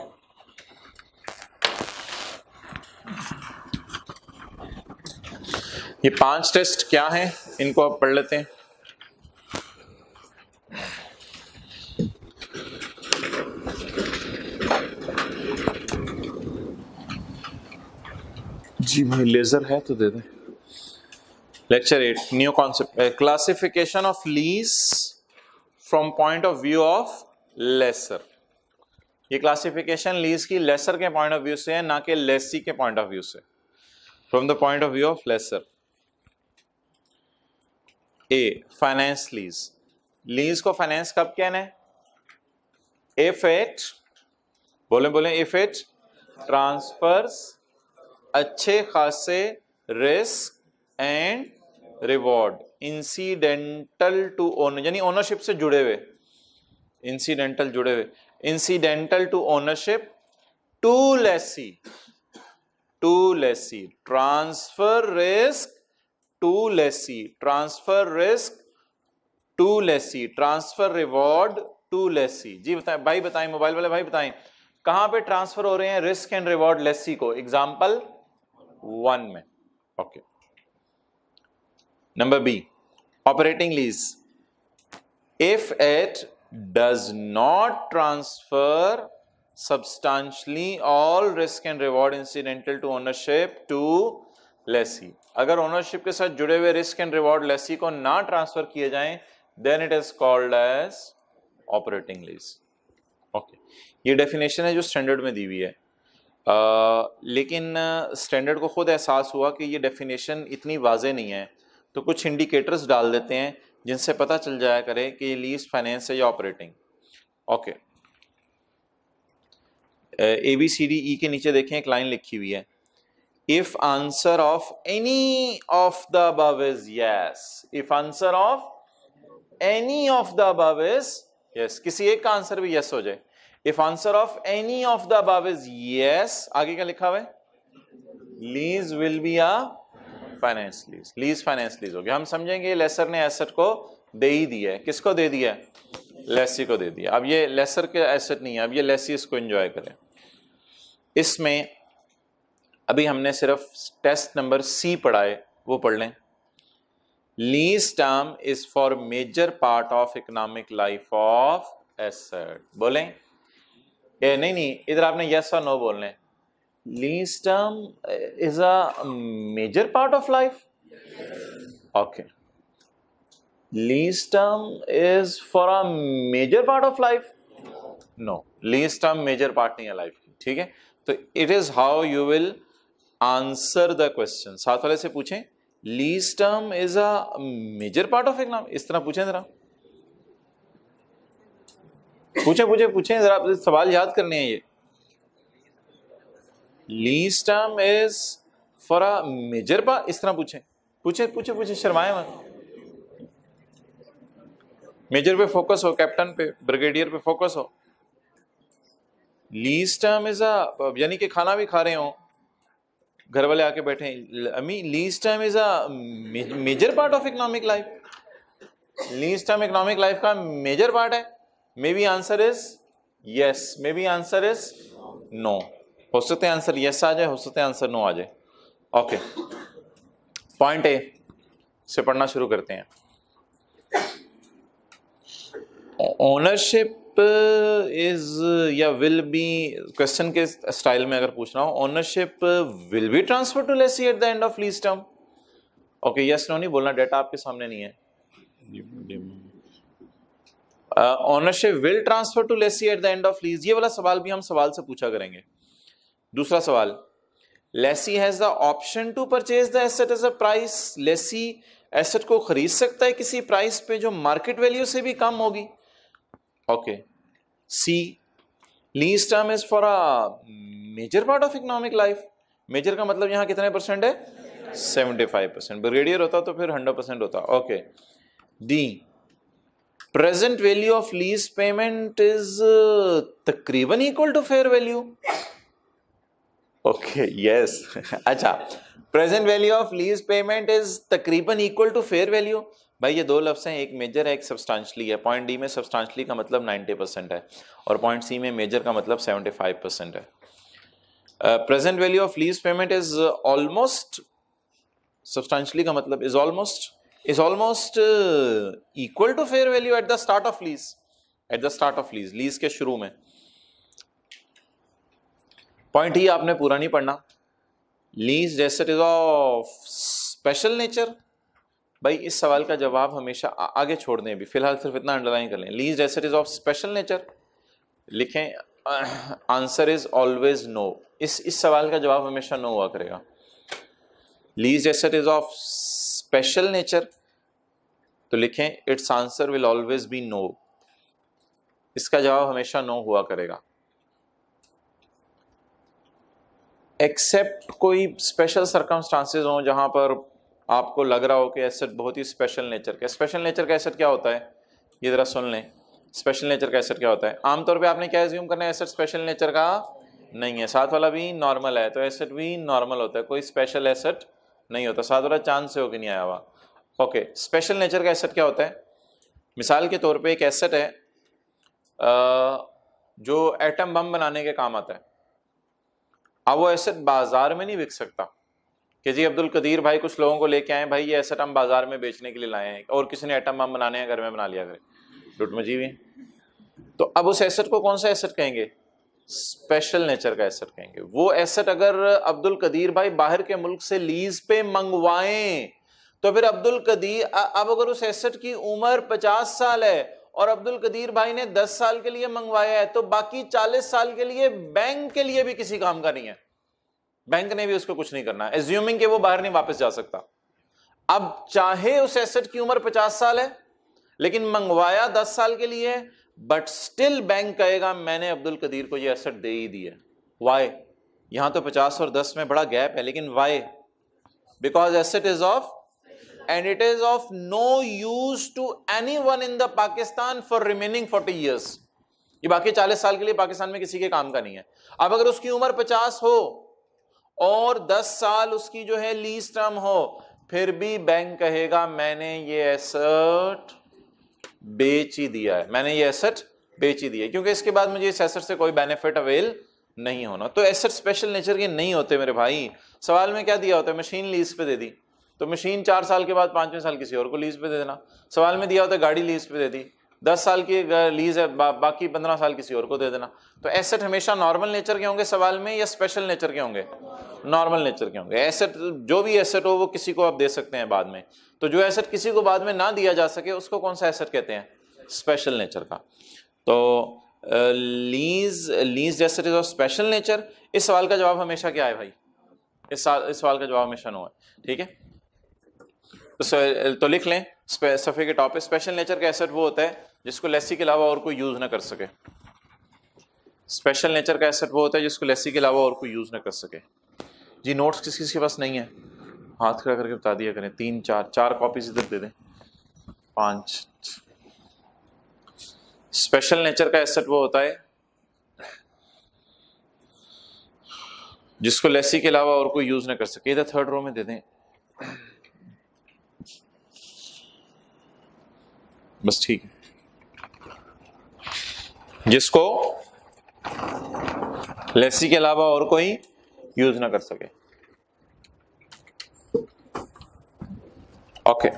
ये 5 टेस्ट क्या हैं इनको आप पढ़ लेते हैं। जी भाई लेजर है तो दे दें। Lecture 8 new concept, classification of lease from point of view of lessor. ये क्लासिफिकेशन लीज की लेसर के पॉइंट ऑफ व्यू से है, ना कि लेसी के पॉइंट ऑफ व्यू से। From the point of view of lessor. A finance lease. Lease को फाइनेंस कब कहना है? इफ इट, बोले बोले, इफ इट ट्रांसफर्स अच्छे खासे risk and reward incidental to owner, यानी ओनरशिप से जुड़े हुए, इंसिडेंटल जुड़े हुए, incidental to ownership to lessee, to lessee, transfer risk to lessee, transfer risk to lessee, transfer reward to lessee. जी बताएं भाई, बताएं मोबाइल वाले भाई, बताएं कहां पे ट्रांसफर हो रहे हैं रिस्क एंड रिवॉर्ड लेसी को? एग्जांपल 1 में। Okay. Number B operating lease. If it does not transfer substantially all risk and reward incidental to ownership to lessee, अगर ओनरशिप के साथ जुड़े हुए रिस्क एंड रिवॉर्ड लेसी को ना ट्रांसफर किए जाएं, then it is called as operating lease. Okay, ये डेफिनेशन है जो स्टैंडर्ड में दी हुई है, लेकिन स्टैंडर्ड को खुद एहसास हुआ कि ये डेफिनेशन इतनी वाजे नहीं है, तो कुछ इंडिकेटर्स डाल देते हैं जिनसे पता चल जाया करे कि लीज फाइनेंस है या ऑपरेटिंग। ओके, ABCDE के नीचे देखें एक लाइन लिखी हुई है, if answer of any of the above is yes, if answer of any of the above is yes, किसी एक का आंसर भी यस हो जाए, if answer of any of the above is yes, आगे क्या लिखा हुआ है? Lease will be a finance lease, lease finance lease हो गया। हम समझेंगे लेसर ने एसेट को दे ही दिया है, किसको दे दिया है? लेसी को दे दिया। अब ये लेसर के एसेट नहीं है, अब ये लेसी इसको एंजॉय करें। इसमें अभी हमने सिर्फ टेस्ट नंबर सी पढ़ा है, वो पढ़ लें। Lease term is for major part of economic life of asset. बोलें नहीं, इधर आपने यस और नो बोलने। Lease term is a major part of life. Okay, lease term is for a major part of life? No, lease term major part नहीं है life की, ठीक है। तो it is how you will answer the question. साथ वाले से पूछें, lease term is a major part of economy, इस तरह पूछें जरा, पूछें जरा, सवाल याद करने हैं ये। Lease term is for a major part, इस तरह पूछें, शर्माए मत। मेजर पे फोकस हो, कैप्टन पे, ब्रिगेडियर पे फोकस हो। लीज टर्म इज अ, यानी कि खाना भी खा रहे हो, घर वाले आके बैठे, अम्मी lease term is a major part of economic life, lease term economic life का मेजर पार्ट है। Maybe answer is yes, maybe answer is no. हो सकते हैं आंसर यस आ जाए, हो सकते हैं आंसर नो आ जाए। ओके, पॉइंट ए से पढ़ना शुरू करते हैं। ओनरशिप इज या विल बी, क्वेश्चन के स्टाइल में अगर पूछना हो, ownership will be transfer to lessee at the end of lease term. Okay, yes no नहीं बोलना, डेटा आपके सामने नहीं है। Ownership will transfer to lessee at the end of lease, ये वाला सवाल भी हम सवाल से पूछा करेंगे। दूसरा सवाल, lessee has the option to purchase the asset as a price, lessee asset को खरीद सकता है किसी प्राइस पे जो मार्केट वैल्यू से भी कम होगी। Okay, see, lease term is for a major part of economic life, major का मतलब यहां कितने परसेंट है? 75%। ब्रिगेडियर होता तो फिर 100% होता। Okay, D, present value of lease payment is तकरीबन equal to fair value. Okay, yes, अच्छा, present value of lease payment is तकरीबन इक्वल टू फेयर वैल्यू। भाई ये दो लफ्ज़ हैं, एक मेजर है एक सब्सटेंशियली है। पॉइंट डी में सब्सटेंशियली का मतलब 90% है और पॉइंट सी में मेजर का मतलब 75% है। Present value of lease payment is almost, substantially का मतलब is almost equal to fair value at the start of lease, at the start of lease, lease के शुरू में। पॉइंट ही आपने पूरा नहीं पढ़ना, leased asset is of special nature. भाई इस सवाल का जवाब हमेशा आगे छोड़ दें, अभी फिलहाल सिर्फ इतना अंडरलाइन कर लें, leased asset is of special nature लिखें, आंसर इज ऑलवेज नो। इस सवाल का जवाब हमेशा नो हुआ करेगा। Leased asset is of special nature तो लिखें its answer will always be no, इसका जवाब हमेशा नो हुआ करेगा। एक्सेप्ट कोई स्पेशल सर्कमस्टांसेस हो जहां पर आपको लग रहा हो कि एसेट बहुत ही स्पेशल नेचर का। स्पेशल नेचर का एसेट क्या होता है, ये जरा सुन लें। स्पेशल नेचर का एसेट क्या होता है? आमतौर पे आपने क्या एज्यूम करना है, एसेट स्पेशल नेचर का नहीं है, साथ वाला भी नॉर्मल है तो एसेट भी नॉर्मल होता है, कोई स्पेशल एसेट नहीं होता, साथ वाला चांद से होकर नहीं आया हुआ। ओके, स्पेशल नेचर का एसेट क्या होता है? मिसाल के तौर पे एक एसेट है जो एटम बम बनाने के काम आता है। अब वो एसेट बाजार में नहीं बिक सकता कि जी अब्दुल कदीर भाई कुछ लोगों को लेके आए, भाई ये एसेट हम बाजार में बेचने के लिए लाए हैं और किसी ने एटम बम बनाने हैं घर में बना लिया करे, लुट मची हुई। तो अब उस एसेट को कौन सा एसेट कहेंगे? स्पेशल नेचर का एसेट कहेंगे। वो एसेट अगर अब्दुल कदीर भाई बाहर के मुल्क से लीज पे मंगवाएं तो फिर अब्दुल कदीर, अब अगर उस एसेट की उम्र 50 साल है और अब्दुल कदीर भाई ने 10 साल के लिए मंगवाया है तो बाकी 40 साल के लिए बैंक के लिए भी किसी काम का नहीं है, बैंक ने भी उसको कुछ नहीं करना, एज्यूमिंग कि वो बाहर नहीं वापस जा सकता। अब चाहे उस एसेट की उम्र 50 साल है लेकिन मंगवाया 10 साल के लिए, बट स्टिल बैंक कहेगा मैंने अब्दुल कदीर को ये एसेट दे ही दी है। वाई? यहां तो 50 और 10 में बड़ा गैप है, लेकिन why? Because asset is of and it is of no use to anyone in the Pakistan for remaining 40 years। ये बाकी 40 साल के लिए पाकिस्तान में किसी के काम का नहीं है। अब अगर उसकी उम्र 50 हो और 10 साल उसकी जो है लीज टर्म हो, फिर भी बैंक कहेगा मैंने ये एसेट बेच ही दिया है, मैंने ये एसेट बेच ही दिया है, क्योंकि इसके बाद मुझे इस एसेट से कोई बेनिफिट अवेल नहीं होना। तो एसेट स्पेशल नेचर के नहीं होते मेरे भाई। सवाल में क्या दिया होता है? मशीन लीज पे दे दी तो मशीन 4 साल के बाद 5वें साल किसी और को लीज पे दे देना। सवाल में दिया होता है गाड़ी लीज पे दे दी, 10 साल की लीज है, बाकी 15 साल किसी और को दे देना। तो एसेट हमेशा नॉर्मल नेचर के होंगे सवाल में, या स्पेशल नेचर के होंगे? नॉर्मल नेचर के होंगे। एसेट जो भी एसेट हो वो किसी को आप दे सकते हैं बाद में, तो जो एसेट किसी को बाद में ना दिया जा सके उसको कौन सा एसेट कहते हैं? स्पेशल नेचर का। तो lease asset is of special nature. इस सवाल का जवाब हमेशा क्या है भाई? इस सवाल का जवाब हमेशा नो है। ठीक है, तो लिख लें सफ़े के टॉप पे, स्पेशल नेचर का एसेट वो होता है जिसको लेसी के अलावा और कोई यूज ना कर सके। स्पेशल नेचर का एसेट वो होता है जिसको लेसी के अलावा और कोई यूज ना कर सके। जी नोट्स किस किस के पास नहीं है? हाथ खड़ा करके बता दिया करें। 3 4 कॉपीज इधर दे दें, 5। स्पेशल नेचर का एसेट वो होता है जिसको लेसी के अलावा और कोई यूज ना कर सके। इधर 3rd रो में दे दें बस, ठीक है। जिसको लेसी के अलावा और कोई यूज ना कर सके। ओके,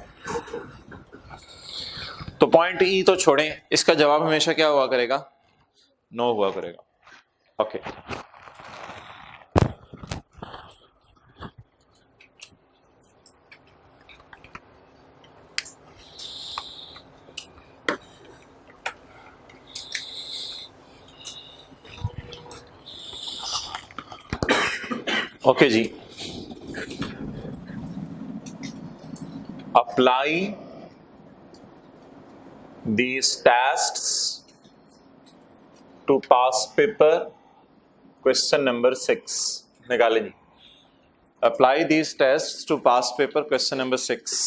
तो पॉइंट ई तो छोड़ें, इसका जवाब हमेशा क्या हुआ करेगा? नो हुआ करेगा। ओके, ओके जी। Apply these tests to pass paper question number 6। निकाले जी। Apply these tests to pass paper question number 6।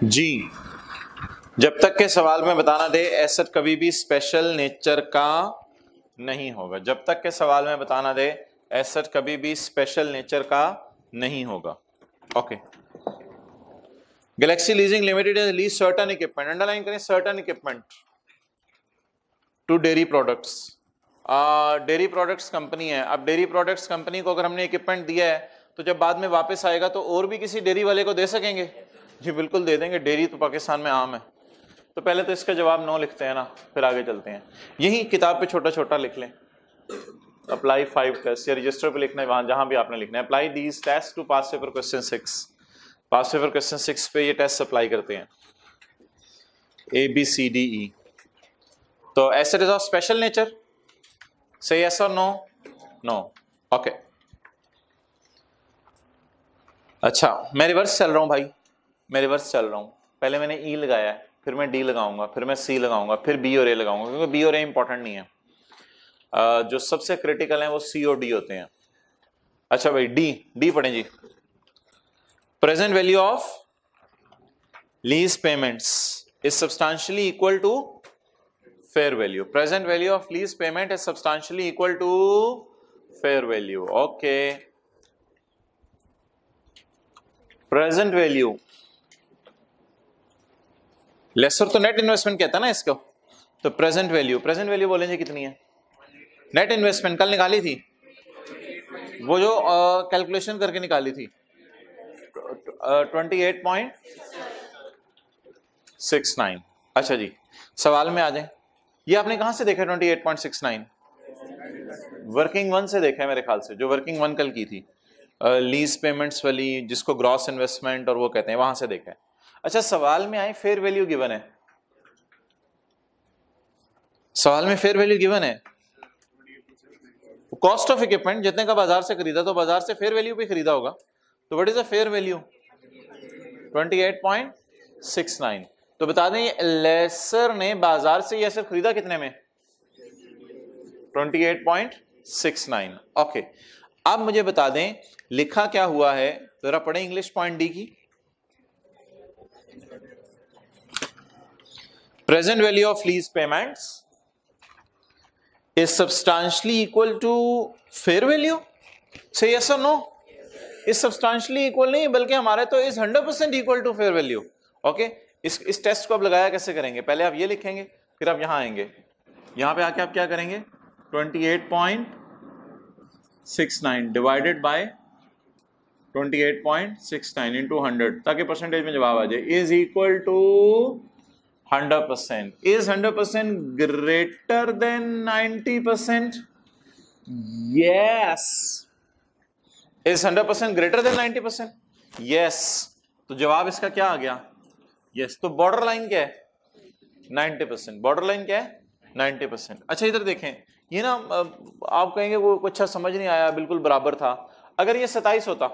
जी, जब तक के सवाल में बताना दे एसेट कभी भी स्पेशल नेचर का नहीं होगा। जब तक के सवाल में बताना दे एसेट कभी भी स्पेशल नेचर का नहीं होगा। Okay, Galaxy leasing limited lease certain equipment, underline करें certain equipment. To dairy products. Dairy products company है। अब डेयरी प्रोडक्ट्स कंपनी को अगर हमने इक्विपमेंट दिया है तो जब बाद में वापस आएगा तो और भी किसी डेयरी वाले को दे सकेंगे? जी बिल्कुल दे देंगे, डेयरी तो पाकिस्तान में आम है। तो पहले तो इसका जवाब नो लिखते हैं ना, फिर आगे चलते हैं। यही किताब पे छोटा छोटा लिख लें, अप्लाई 5 टेस्ट, या रजिस्टर पे लिखना है, वहां जहां भी आपने लिखना है, apply these test to past paper question 6। Past paper question 6 पे ये टेस्ट अप्लाई करते हैं, ABCDE। तो asset is of special nature, से यस और नो? नो। ओके, अच्छा मैं रिवर्स चल रहा हूं भाई, मैं रिवर्स चल रहा हूं। पहले मैंने E लगाया है, फिर मैं D लगाऊंगा, फिर मैं C लगाऊंगा, फिर B और A लगाऊंगा, क्योंकि B और A इंपॉर्टेंट नहीं है। जो सबसे क्रिटिकल है वो C और D होते हैं। अच्छा भाई D पढ़ें जी। Present value of lease payments is substantially equal to fair value. Present value of lease payment is substantially equal to fair value. Okay, present value lessor तो नेट इन्वेस्टमेंट कहता है ना इसको। तो प्रेजेंट वैल्यू बोलेंगे कितनी है? नेट इन्वेस्टमेंट कल निकाली थी, वो जो कैलकुलेशन करके निकाली थी 28.69। अच्छा जी, सवाल में आ जाए। ये आपने कहां से देखा 28.69? वर्किंग वन से देखा है मेरे ख्याल से, जो वर्किंग वन कल की थी लीज पेमेंट्स वाली, जिसको ग्रॉस इन्वेस्टमेंट और वो कहते हैं, वहां से देखा है। अच्छा सवाल में आए, फेयर वैल्यू गिवन है, सवाल में फेयर वैल्यू गिवन है, कॉस्ट ऑफ इक्विपमेंट जितने का बाजार से खरीदा, तो बाजार से फेयर वैल्यू भी खरीदा होगा, तो what is the fair value? 28.69। तो बता दें लेसर ने बाजार से ये सब खरीदा कितने में? 28.69। ओके, अब मुझे बता दें लिखा क्या हुआ है, जरा पढ़े इंग्लिश पॉइंट डी की। Present value of lease payments is substantially equal to fair value? Say yes or no? is substantially equal नहीं, बल्कि हमारे तो is 100% equal to fair value। Okay, इस टेस्ट को अब लगाया कैसे करेंगे? पहले आप ये लिखेंगे, फिर आप यहां आएंगे, यहां पे आके आप क्या करेंगे? 28.69 डिवाइडेड बाय 28.69 इंटू 100, ताकि परसेंटेज में जवाब आ जाए। Is equal to 100%। Is 100% greater than 90%? Yes. Is 100% greater than 90%? Yes. तो जवाब इसका क्या आ गया? Yes. तो बॉर्डर लाइन क्या है? 90%। बॉर्डर लाइन क्या है? 90%। अच्छा इधर देखें, ये ना आप कहेंगे वो अच्छा समझ नहीं आया, बिल्कुल बराबर था। अगर ये 27 होता,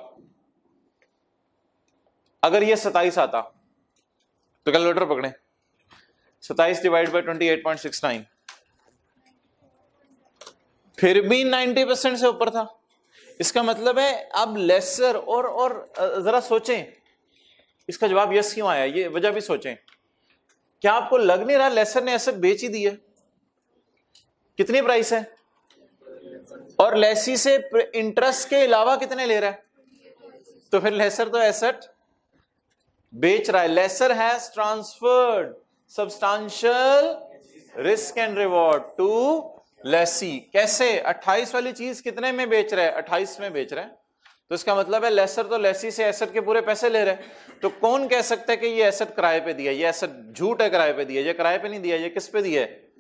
अगर ये 27 आता तो कैलकुलेटर पकड़े, 27 डिवाइड बाय 28.69, फिर भी 90% से ऊपर था। इसका मतलब है अब लेसर और जरा सोचें इसका जवाब यस क्यों आया, ये वजह भी सोचें। क्या आपको लग नहीं रहा लेसर ने एसेट बेच ही दी है? कितनी प्राइस है? और लेसी से इंटरेस्ट के अलावा कितने ले रहा है? तो फिर लेसर तो एसेट बेच रहा है। Lessor has transferred substantial risk and reward to lessee. कैसे? 28 वाली चीज कितने में बेच रहा है? 28 में बेच रहा है। तो इसका मतलब है लेसर तो लेसी से एसेट के पूरे पैसे ले रहे हैं। तो कौन कह सकता है कि ये एसेट किराए पे दिया? ये एसेट झूठ है, किराए पे दिया। ये किराए पे नहीं दिया, ये किस पे दिया है?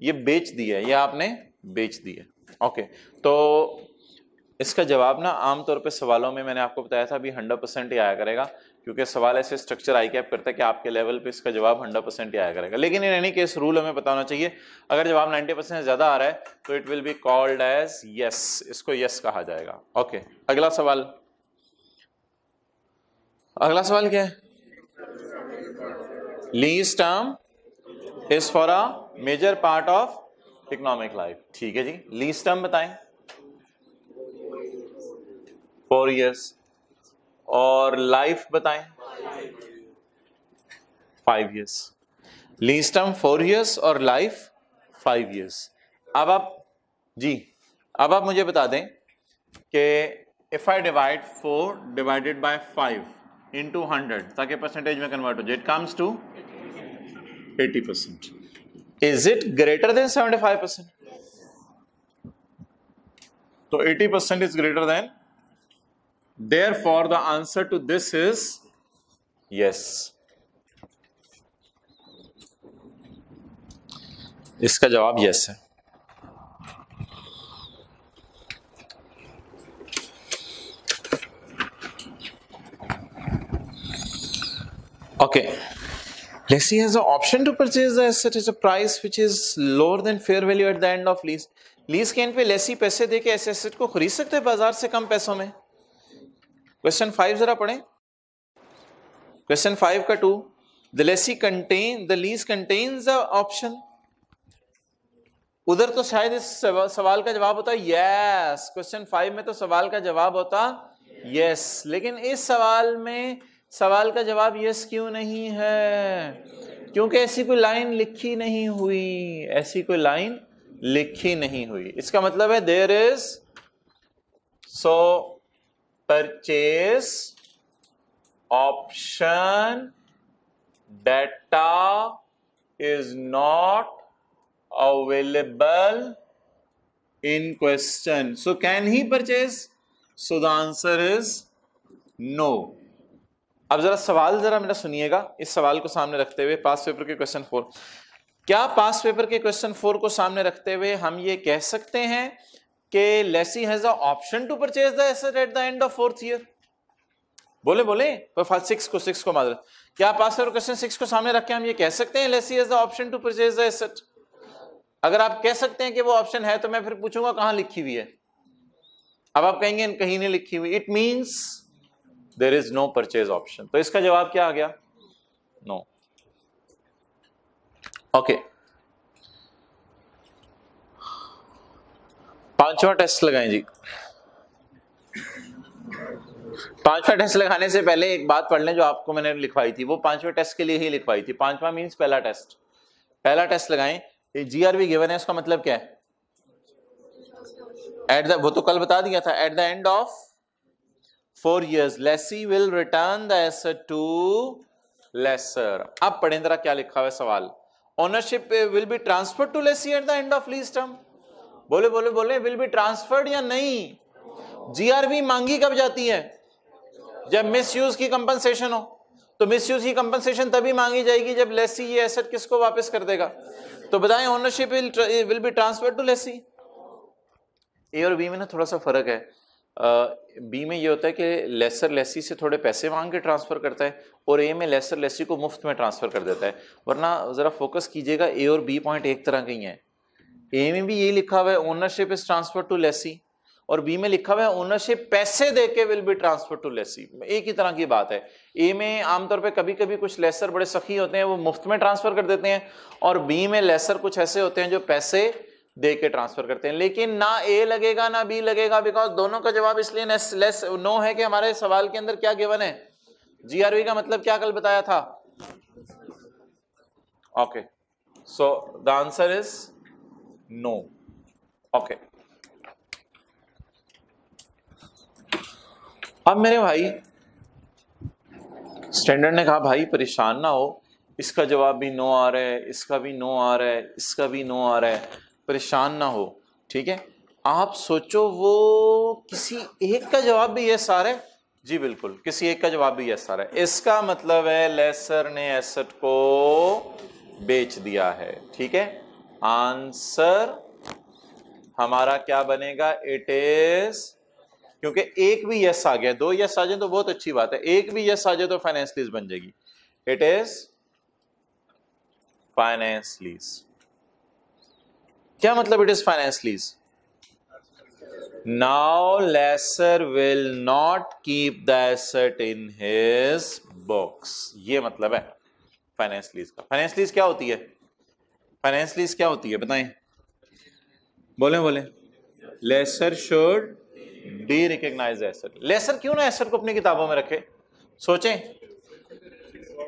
ये बेच दिया, ये आपने बेच दिया। ओके, तो इसका जवाब ना आमतौर पे सवालों में मैंने आपको बताया था अभी 100% ही आया करेगा, क्योंकि सवाल ऐसे स्ट्रक्चर आई कैप करता है कि आपके लेवल पे इसका जवाब 100% ही आया करेगा। लेकिन इन एनी केस रूल हमें पता होना चाहिए, अगर जवाब 90% से ज्यादा आ रहा है तो it will be called as yes, इसको यस कहा जाएगा। ओके, अगला सवाल, अगला सवाल क्या है? Lease term is for a major part of economic life. ठीक है जी, लीज टर्म बताएं। 4 years। और लाइफ बताएं 5 years। लीज टर्म 4 years और लाइफ 5 years। अब आप जी, अब आप मुझे बता दें कि if I divide 4 divided by 5 into 100 ताकि परसेंटेज में कन्वर्ट हो जाए, it comes to 80%। Is it greater than 75%? तो 80% is greater than, therefore the answer to this is yes. इसका जवाब yes है। Okay, lessee has the option to purchase the asset at a price which is lower than fair value at the end of lease. Lease के and पे लेसी पैसे दे के ऐसे asset को खरीद सकते हैं बाजार से कम पैसों में। क्वेश्चन 5 जरा पढ़ें। क्वेश्चन 5 का 2, the Lesi contain the lease contains the option. उधर तो शायद इस सवाल का जवाब होता यस, क्वेश्चन 5 में तो सवाल का जवाब होता यस, लेकिन इस सवाल में सवाल का जवाब यस क्यों नहीं है? क्योंकि ऐसी कोई लाइन लिखी नहीं हुई, ऐसी कोई लाइन लिखी नहीं हुई। इसका मतलब है there is so purchase option data is not available in question. So can he purchase? So the answer is no. अब जरा सवाल जरा मेरा सुनिएगा, इस सवाल को सामने रखते हुए पास पेपर के क्वेश्चन 4। क्या पास पेपर के क्वेश्चन 4 को सामने रखते हुए हम ये कह सकते हैं कि lessee has the option to purchase the asset at the end of 4th year? बोले बोले पर 6 को मादर, क्या पास पेपर क्वेश्चन 6 को सामने रख के हम ये कह सकते हैं lessee has the option to purchase the asset? अगर आप कह सकते हैं कि वो ऑप्शन है तो मैं फिर पूछूंगा कहां लिखी हुई है। अब आप कहेंगे कहीं नहीं लिखी हुई, it means there is no purchase option. तो इसका जवाब क्या आ गया? नो। ओके, पांचवा टेस्ट लगाएं जी। पांचवा टेस्ट लगाने से पहले एक बात पढ़ लें जो आपको मैंने लिखवाई थी, वो पांचवें टेस्ट के लिए ही लिखवाई थी। पांचवा मींस पहला टेस्ट। पहला टेस्ट लगाएं, जीआरबी गिवन है, उसका मतलब क्या है? एट द, वो तो कल बता दिया था, at the end of 4 years lessee will return the asset to lessor. अब पढ़ें जरा क्या लिखा हुआ है सवाल। Ownership will be transferred to lessee at the end of lease term. बोले बोले बोले, विल बी ट्रांसफर्ड या नहीं? जीआरबी मांगी कब जाती है? जब मिस यूज की कंपनसेशन हो। तो मिस यूज की कंपनसेशन तभी मांगी जाएगी जब लेसी ये एसेट किसको वापस कर देगा। तो बताएं ownership will be transferred to lessee. A और बी में ना थोड़ा सा फर्क है। बी में ये होता है कि लेसर लेसी से थोड़े पैसे मांग के ट्रांसफर करता है, और ए में लेसर लेसी को मुफ्त में ट्रांसफर कर देता है। वरना जरा फोकस कीजिएगा, ए और बी पॉइंट एक तरह के ही हैं। ए में भी यही लिखा हुआ है ownership is transfer to lessee, और बी में लिखा हुआ है ओनरशिप पैसे देके will be transfer to lessee. एक ही तरह की बात है। ए में आमतौर पे कभी कभी कुछ लेसर बड़े सखी होते हैं, वो मुफ्त में ट्रांसफर कर देते हैं, और बी में लेसर कुछ ऐसे होते हैं जो पैसे दे के ट्रांसफर करते हैं। लेकिन ना ए लगेगा ना बी लगेगा, बिकॉज दोनों का जवाब इसलिए लेस नो है कि हमारे सवाल के अंदर क्या गिवन है? जीआरबी का मतलब क्या कल बताया था? Okay, so the answer is no. Okay, अब मेरे भाई स्टैंडर्ड ने कहा भाई परेशान ना हो, इसका जवाब भी नो आ रहा है, इसका भी नो आ रहा है, इसका भी नो आ रहा है, परेशान ना हो, ठीक है। आप सोचो वो किसी एक का जवाब भी यस आ रहा है। जी बिल्कुल, किसी एक का जवाब भी यस आ रहा है। इसका मतलब है लेसर ने एसेट को बेच दिया है, ठीक है। आंसर हमारा क्या बनेगा? इट इज, क्योंकि एक भी यस आ गया, 2 यस आ जाए तो बहुत अच्छी बात है, एक भी यस आ जाए तो फाइनेंस लीज बन जाएगी। It is finance lease. क्या मतलब it is finance lease? Now laser will not keep the asset in his books, ये मतलब है फाइनेंस लीज का। फाइनेंस लीज क्या होती है? फाइनेंस लीज क्या होती है बताएं? बोले बोले। Lessor should derecognise asset. Lessor क्यों ना एसेट को अपनी किताबों में रखे? सोचें,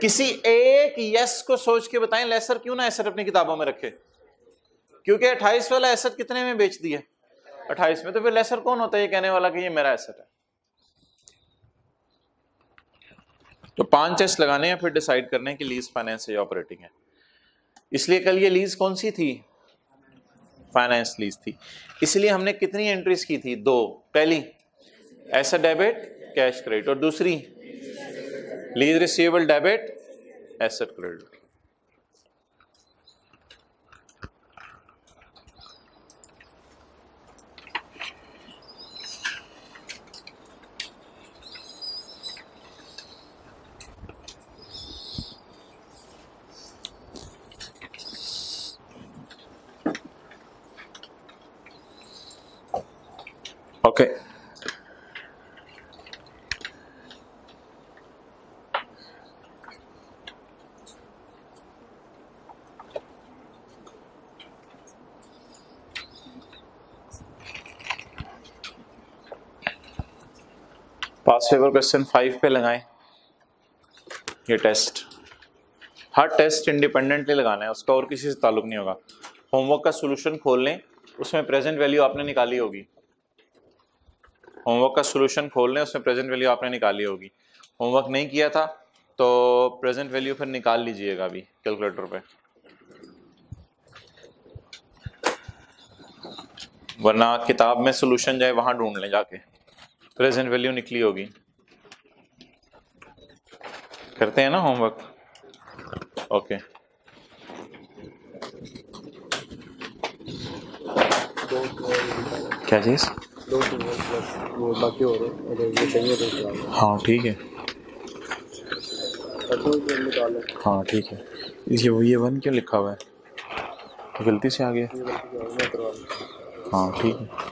किसी एक यस को सोच के बताएं, लेसर क्यों ना एसेट अपनी किताबों में रखे? क्योंकि 28 वाला एसेट कितने में बेच दिया? 28 में। तो फिर लेसर कौन होता है ये कहने वाला कि ये मेरा एसेट है? तो 5 टेस्ट लगाने हैं, फिर डिसाइड करने हैं कि लीज फाइनेंस है या ऑपरेटिंग है। इसलिए कल ये लीज कौन सी थी? फाइनेंस लीज थी। इसलिए हमने कितनी एंट्रीज की थी? 2। पहली एसेट डेबिट कैश क्रेडिट, और दूसरी lease receivable debit asset credit. Okay pass paper question 5 पे लगाएं ये टेस्ट। हर टेस्ट इंडिपेंडेंटली लगाना है, उसका और किसी से ताल्लुक नहीं होगा। होमवर्क का सॉल्यूशन खोल लें, उसमें प्रेजेंट वैल्यू आपने निकाली होगी। होमवर्क का सॉल्यूशन खोल लें, उसमें प्रेजेंट वैल्यू आपने निकाली होगी। होमवर्क नहीं किया था तो प्रेजेंट वैल्यू फिर निकाल लीजिएगा अभी कैलकुलेटर पे, वरना किताब में सॉल्यूशन जाए वहां ढूंढ लें जाके, प्रेजेंट वैल्यू निकली होगी। करते हैं ना होमवर्क? ओके क्या चीज? वो बाकी हो रहे अगर ये चाहिए तो हाँ ठीक है, हाँ ठीक है। ये 1 क्यों लिखा हुआ है? तो गलती से आ गया। हाँ ठीक है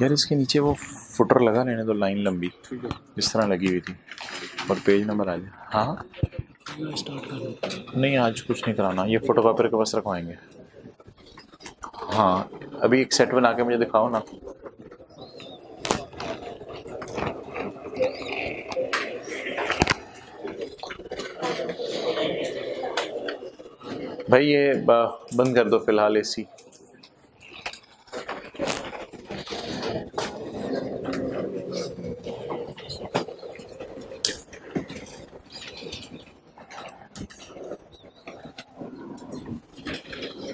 यार, इसके नीचे वो फुटर लगा रहने दो, लाइन लंबी इस तरह लगी हुई थी, और पेज नंबर आ जाए। हाँ नहीं आज कुछ नहीं कराना, ये फोटोकॉपी के पास रखवाएंगे। हाँ अभी एक सेट बना के मुझे दिखाओ ना। भाई ये बंद कर दो फिलहाल एसी।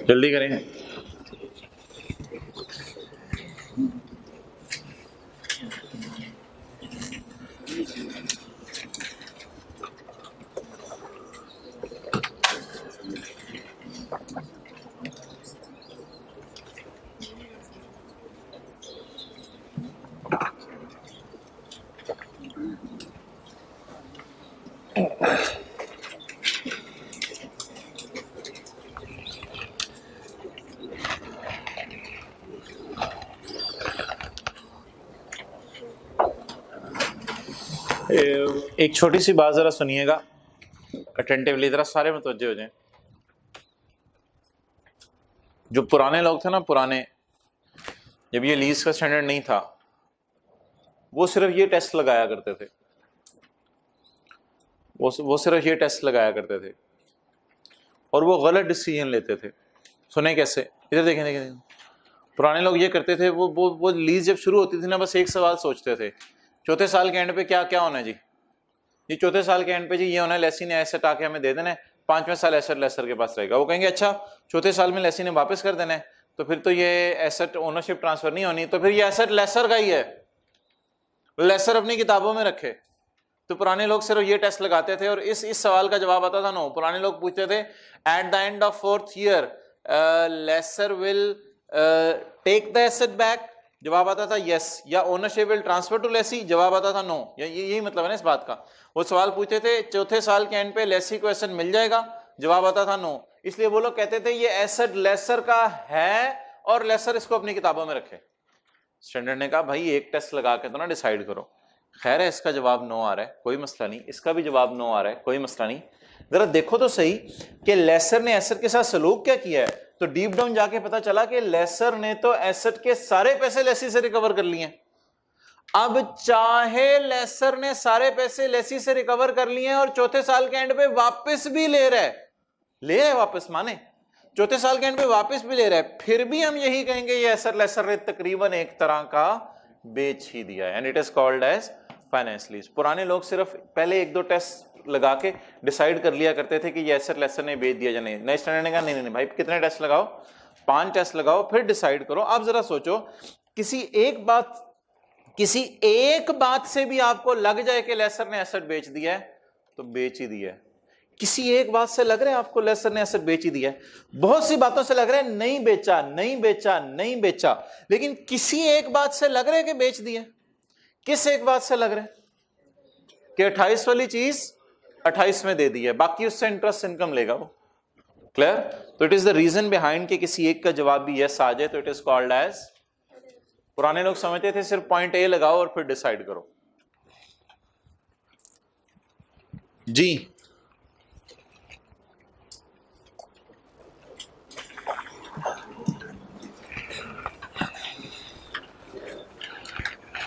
जल्दी करें। एक छोटी सी बात जरा सुनिएगा अटेंटिवली, जरा सारे मुतवज्जे हो जाएं। जो पुराने लोग थे ना, पुराने, जब ये लीज का स्टैंडर्ड नहीं था, वो सिर्फ ये टेस्ट लगाया करते थे। वो सिर्फ ये टेस्ट लगाया करते थे और वो गलत डिसीजन लेते थे। सुने कैसे? इधर देखें देखें। पुराने लोग ये करते थे, वो लीज जब शुरू होती थी ना, बस एक सवाल सोचते थे, चौथे साल के एंड पे क्या क्या होना है जी? ये चौथे साल के एंड पे जी ये होना है, लेसी ने एसेट आके हमें दे देना है, 5वें साल एसेट लेसर के पास रहेगा। वो कहेंगे अच्छा चौथे साल में लेसी ने वापस कर देना है, तो फिर तो ये एसेट ओनरशिप ट्रांसफर नहीं होनी, तो फिर ये एसेट लेसर का ही है, लेसर अपनी किताबों में रखे। तो पुराने लोग सिर्फ ये टेस्ट लगाते थे और इस सवाल का जवाब आता था नो। पुराने लोग पूछते थे at the end of 4th year lessor will take the asset back, जवाब आता था यस, या ownership will transfer to lessee, जवाब आता था नो। यही मतलब है ना इस बात का। वो सवाल पूछते थे चौथे साल के एंड पे लेसी को एसेट मिल जाएगा, जवाब आता था नो। इसलिए वो लोग कहते थे ये एसेट लेसर का है और लेसर इसको अपनी किताबों में रखे। स्टैंडर्ड ने कहा भाई एक टेस्ट लगा के तो ना डिसाइड करो। खैर है, इसका जवाब नो आ रहा है, कोई मसला नहीं, इसका भी जवाब नो आ रहा है, कोई मसला नहीं। जरा देखो तो सही कि लेसर ने एसेट के साथ सलूक क्या किया है। तो डीप डाउन जाके पता चला कि लेसर ने तो एसेट के सारे पैसे लेसी से रिकवर कर लिए। अब चाहे लेसर ने सारे पैसे लेसी से रिकवर कर लिए और चौथे साल के एंड पे वापस भी ले रहा है वापस, माने चौथे साल के एंड पे वापस भी ले रहा है, फिर भी हम यही कहेंगे ये एसेट लेसर ने तकरीबन एक तरह का बेच ही दिया है, and it is called as finance lease. पुराने लोग सिर्फ पहले 1-2 टेस्ट लगा के डिसाइड कर लिया करते थे कि ये एसेट लेसर ने बेच दिया या नहीं। नए स्टैंडर्ड ने कहा नहीं भाई कितने टेस्ट लगाओ, 5 टेस्ट लगाओ फिर डिसाइड करो। आप जरा सोचो किसी एक बात से भी आपको लग जाए कि लेसर ने एसेट बेच दिया है तो बेच ही दिया है। किसी एक बात से लग रहा है आपको लेसर ने एसेट बेच ही दिया है। बहुत सी बातों से लग रहा है नहीं बेचा नहीं बेचा नहीं बेचा, लेकिन किसी एक बात से लग रहा है कि बेच दिया। किस एक बात से लग रहा है कि 28 वाली चीज 28 में दे दी है, बाकी उससे इंटरेस्ट इनकम लेगा वो। क्लियर? तो it is the reason behind कि किसी एक का जवाब भी यस आ जाए तो इट इज कॉल्ड एज। पुराने लोग समझते थे सिर्फ पॉइंट ए लगाओ और फिर डिसाइड करो। जी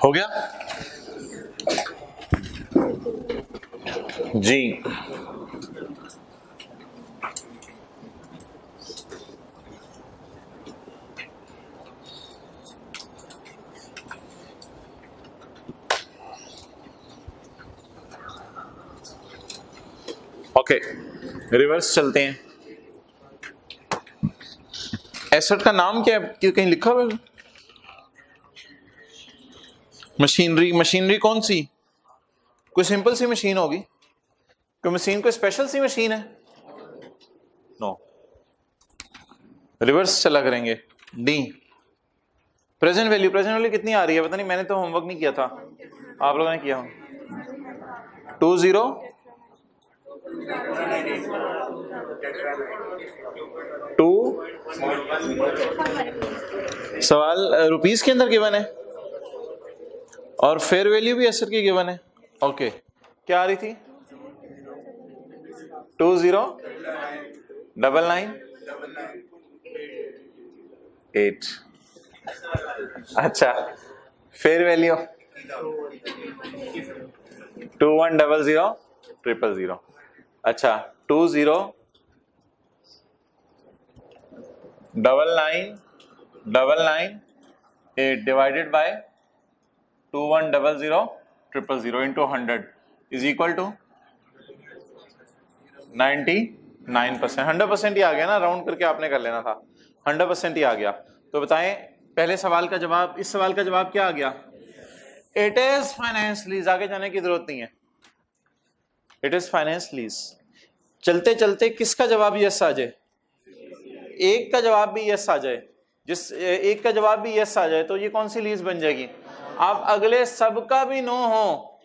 हो गया जी। ओके रिवर्स चलते हैं। एसेट का नाम क्या है, क्यों कहीं लिखा हुआ है? मशीनरी। मशीनरी कौन सी? कोई सिंपल सी मशीन होगी? कोई मशीन कोई स्पेशल सी मशीन है? नो। रिवर्स चला करेंगे। D present value. Present value कितनी आ रही है पता नहीं, मैंने तो होमवर्क नहीं किया था, आप लोगों ने किया हो। 20 2 सवाल रुपीस के अंदर गिवन है और फेयर वैल्यू भी एसेट की गिवन है। ओके क्या आ रही थी? 209988। अच्छा फेयर वैल्यू 21000000। अच्छा 209998 divided by 21000000 into 100 is equal to 99%। 100% ही आ गया ना, राउंड करके आपने कर लेना था। 100% ही आ गया। तो बताएं पहले सवाल का जवाब, इस सवाल का जवाब क्या आ गया? It is finance lease. आगे जाने की जरूरत नहीं है, इट इज फाइनेंस लीज। चलते चलते किसका जवाब यस आ जाए? एक का जवाब भी यस आ जाए। जिस एक का जवाब भी यस आ जाए तो ये कौन सी लीज बन जाएगी? अब अगले सबका भी नो हो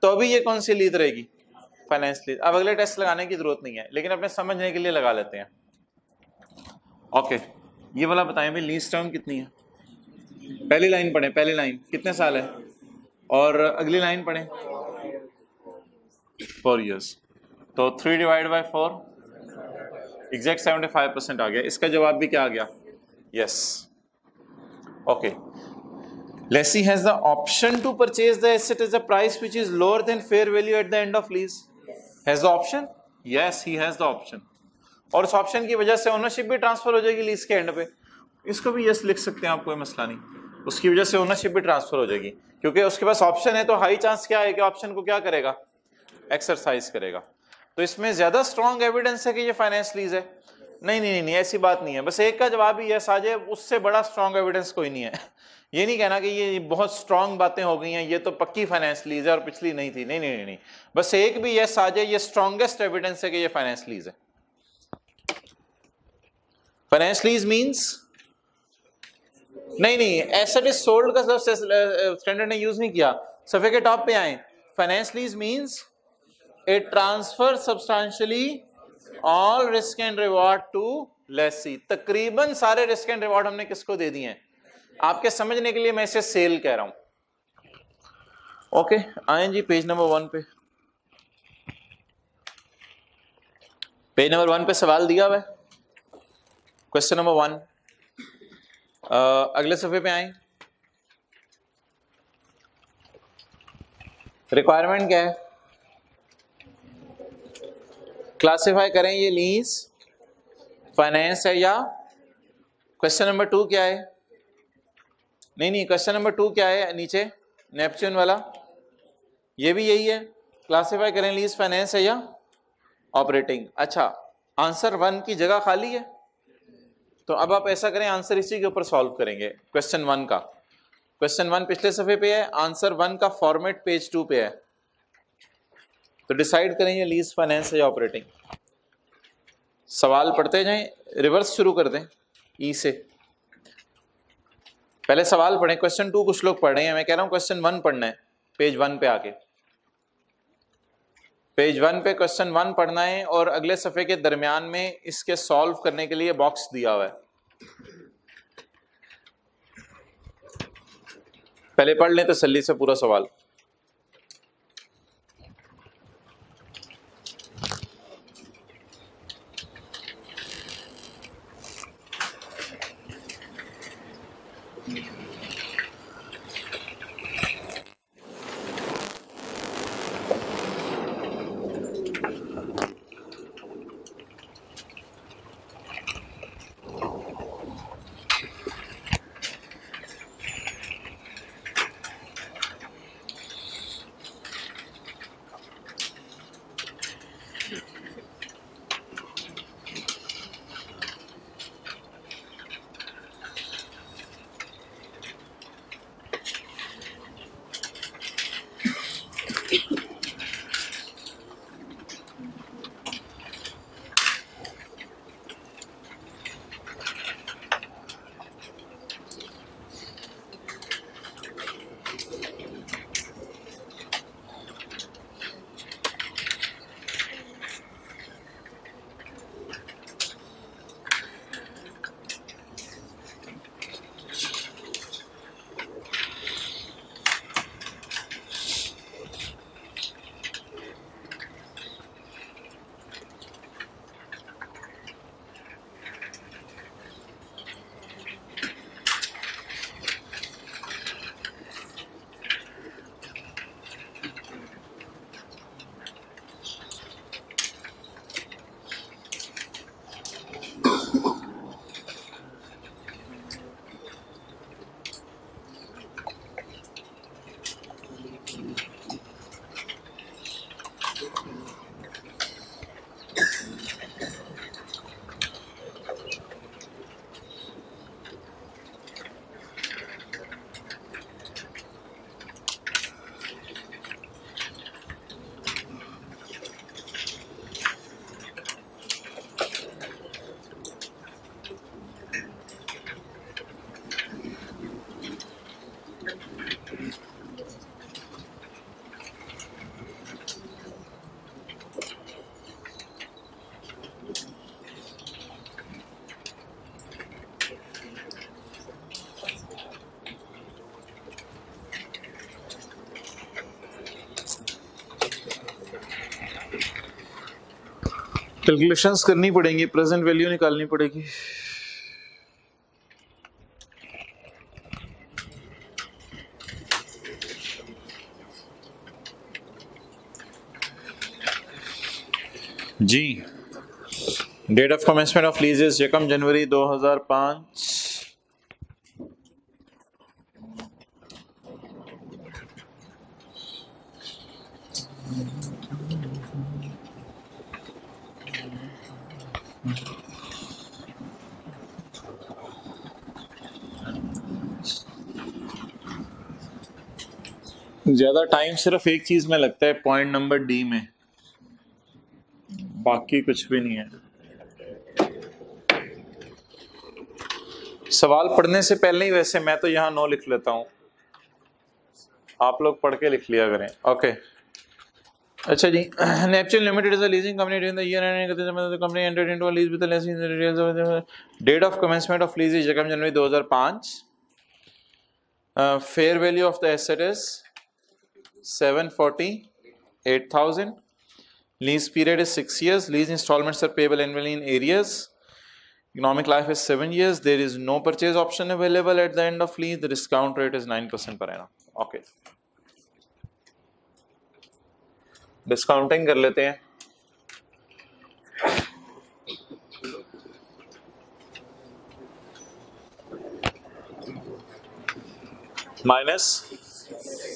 तो भी ये कौन सी लीज रहेगी? Finance lease. अब अगले टेस्ट लगाने की जरूरत नहीं है, लेकिन अपने समझने के लिए लगा लेते हैं। ओके ये वाला बताएं भाई, लीज टर्म कितनी है? पहली लाइन पढ़े, पहली लाइन कितने साल है, और अगली लाइन पढ़े 4 years। तो 3 डिवाइड बाय 4 एग्जैक्ट 75% आ गया। इसका जवाब भी क्या आ गया? Yes. Okay lessee has the option to purchase the asset at a price which is lower than fair value at the end of lease. Has the option? Yes, he has the option. और उस option की वजह से ownership भी transfer हो जाएगी lease के and पे। इसको भी यस लिख सकते हैं आप, कोई मसला नहीं। उसकी वजह से ओनरशिप भी ट्रांसफर हो जाएगी क्योंकि उसके पास ऑप्शन है। तो हाई चांस क्या है कि ऑप्शन को क्या करेगा? एक्सरसाइज करेगा। तो इसमें ज्यादा स्ट्रॉन्ग एविडेंस है कि ये फाइनेंस लीज है? नहीं नहीं नहीं, ऐसी बात नहीं है। बस एक का जवाब भी यस आ जाए, उससे बड़ा स्ट्रॉन्ग एविडेंस कोई नहीं है। ये नहीं कहना कि ये बहुत स्ट्रॉन्ग बातें हो गई हैं, ये तो पक्की फाइनेंस लीज है और पिछली नहीं थी। नहीं नहीं नहीं, नहीं। बस एक भी यस आ जाए, ये स्ट्रॉन्गेस्ट एविडेंस है कि ये फाइनेंस लीज है। फाइनेंस लीज मींस नहीं नहीं, एसेट इज सोल्ड का स्टैंडर्ड ने यूज नहीं किया। सफे के टॉप पे आए, finance lease means it transfer substantially all risk and reward to lessee. तकरीबन सारे रिस्क एंड रिवॉर्ड हमने किसको दे दिए हैं? आपके समझने के लिए मैं इसे सेल कह रहा हूं। ओके आए जी पेज नंबर 1 पे। पेज नंबर 1 पे सवाल दिया हुआ है, क्वेश्चन नंबर 1। अगले सफे पे आए। रिक्वायरमेंट क्या है? क्लासिफाई करें ये लीज फाइनेंस है या। क्वेश्चन नंबर 2 क्या है? नहीं नहीं, क्वेश्चन नंबर 2 क्या है नीचे नेपच्यून वाला? ये भी यही है। क्लासिफाई करें लीज फाइनेंस है या ऑपरेटिंग। अच्छा, आंसर 1 की जगह खाली है, तो अब आप ऐसा करें, आंसर इसी के ऊपर सॉल्व करेंगे क्वेश्चन 1 का। क्वेश्चन 1 पिछले सफे पे है, आंसर 1 का फॉर्मेट पेज 2 पे है। तो डिसाइड करेंगे लीज फाइनेंस है या ऑपरेटिंग। सवाल पढ़ते जाएं, रिवर्स शुरू कर दें ई से। पहले सवाल पढ़ें, क्वेश्चन 2 कुछ लोग पढ़ रहे हैं, मैं कह रहा हूं क्वेश्चन 1 पढ़ना है। पेज 1 पे आके, पेज 1 पे क्वेश्चन 1 पढ़ना है और अगले सफे के दरमियान में इसके सॉल्व करने के लिए बॉक्स दिया हुआ है। पहले पढ़ लें तसल्ली से पूरा सवाल। कैलकुलेशंस करनी पड़ेंगी, प्रेजेंट वैल्यू निकालनी पड़ेगी। जी, date of commencement of leases 1 जनवरी 2005। ज्यादा टाइम सिर्फ एक चीज में लगता है, पॉइंट नंबर डी में, बाकी कुछ भी नहीं है। सवाल पढ़ने से पहले ही वैसे मैं तो यहाँ 9 लिख लेता हूं, आप लोग पढ़ के लिख लिया करें। ओके, अच्छा जी। Neptune limited is a leasing company during the year and the company entered into a lease with the leasing. Date of commencement of lease is 1 जनवरी 2005। Fair value of the asset is 748,000. Lease period is 6 years. Lease installments are payable annually in arrears. Economic life is 7 years. There is no purchase option available at the end of lease. The discount rate is 9% per annum. Okay. Discounting कर लेते हैं।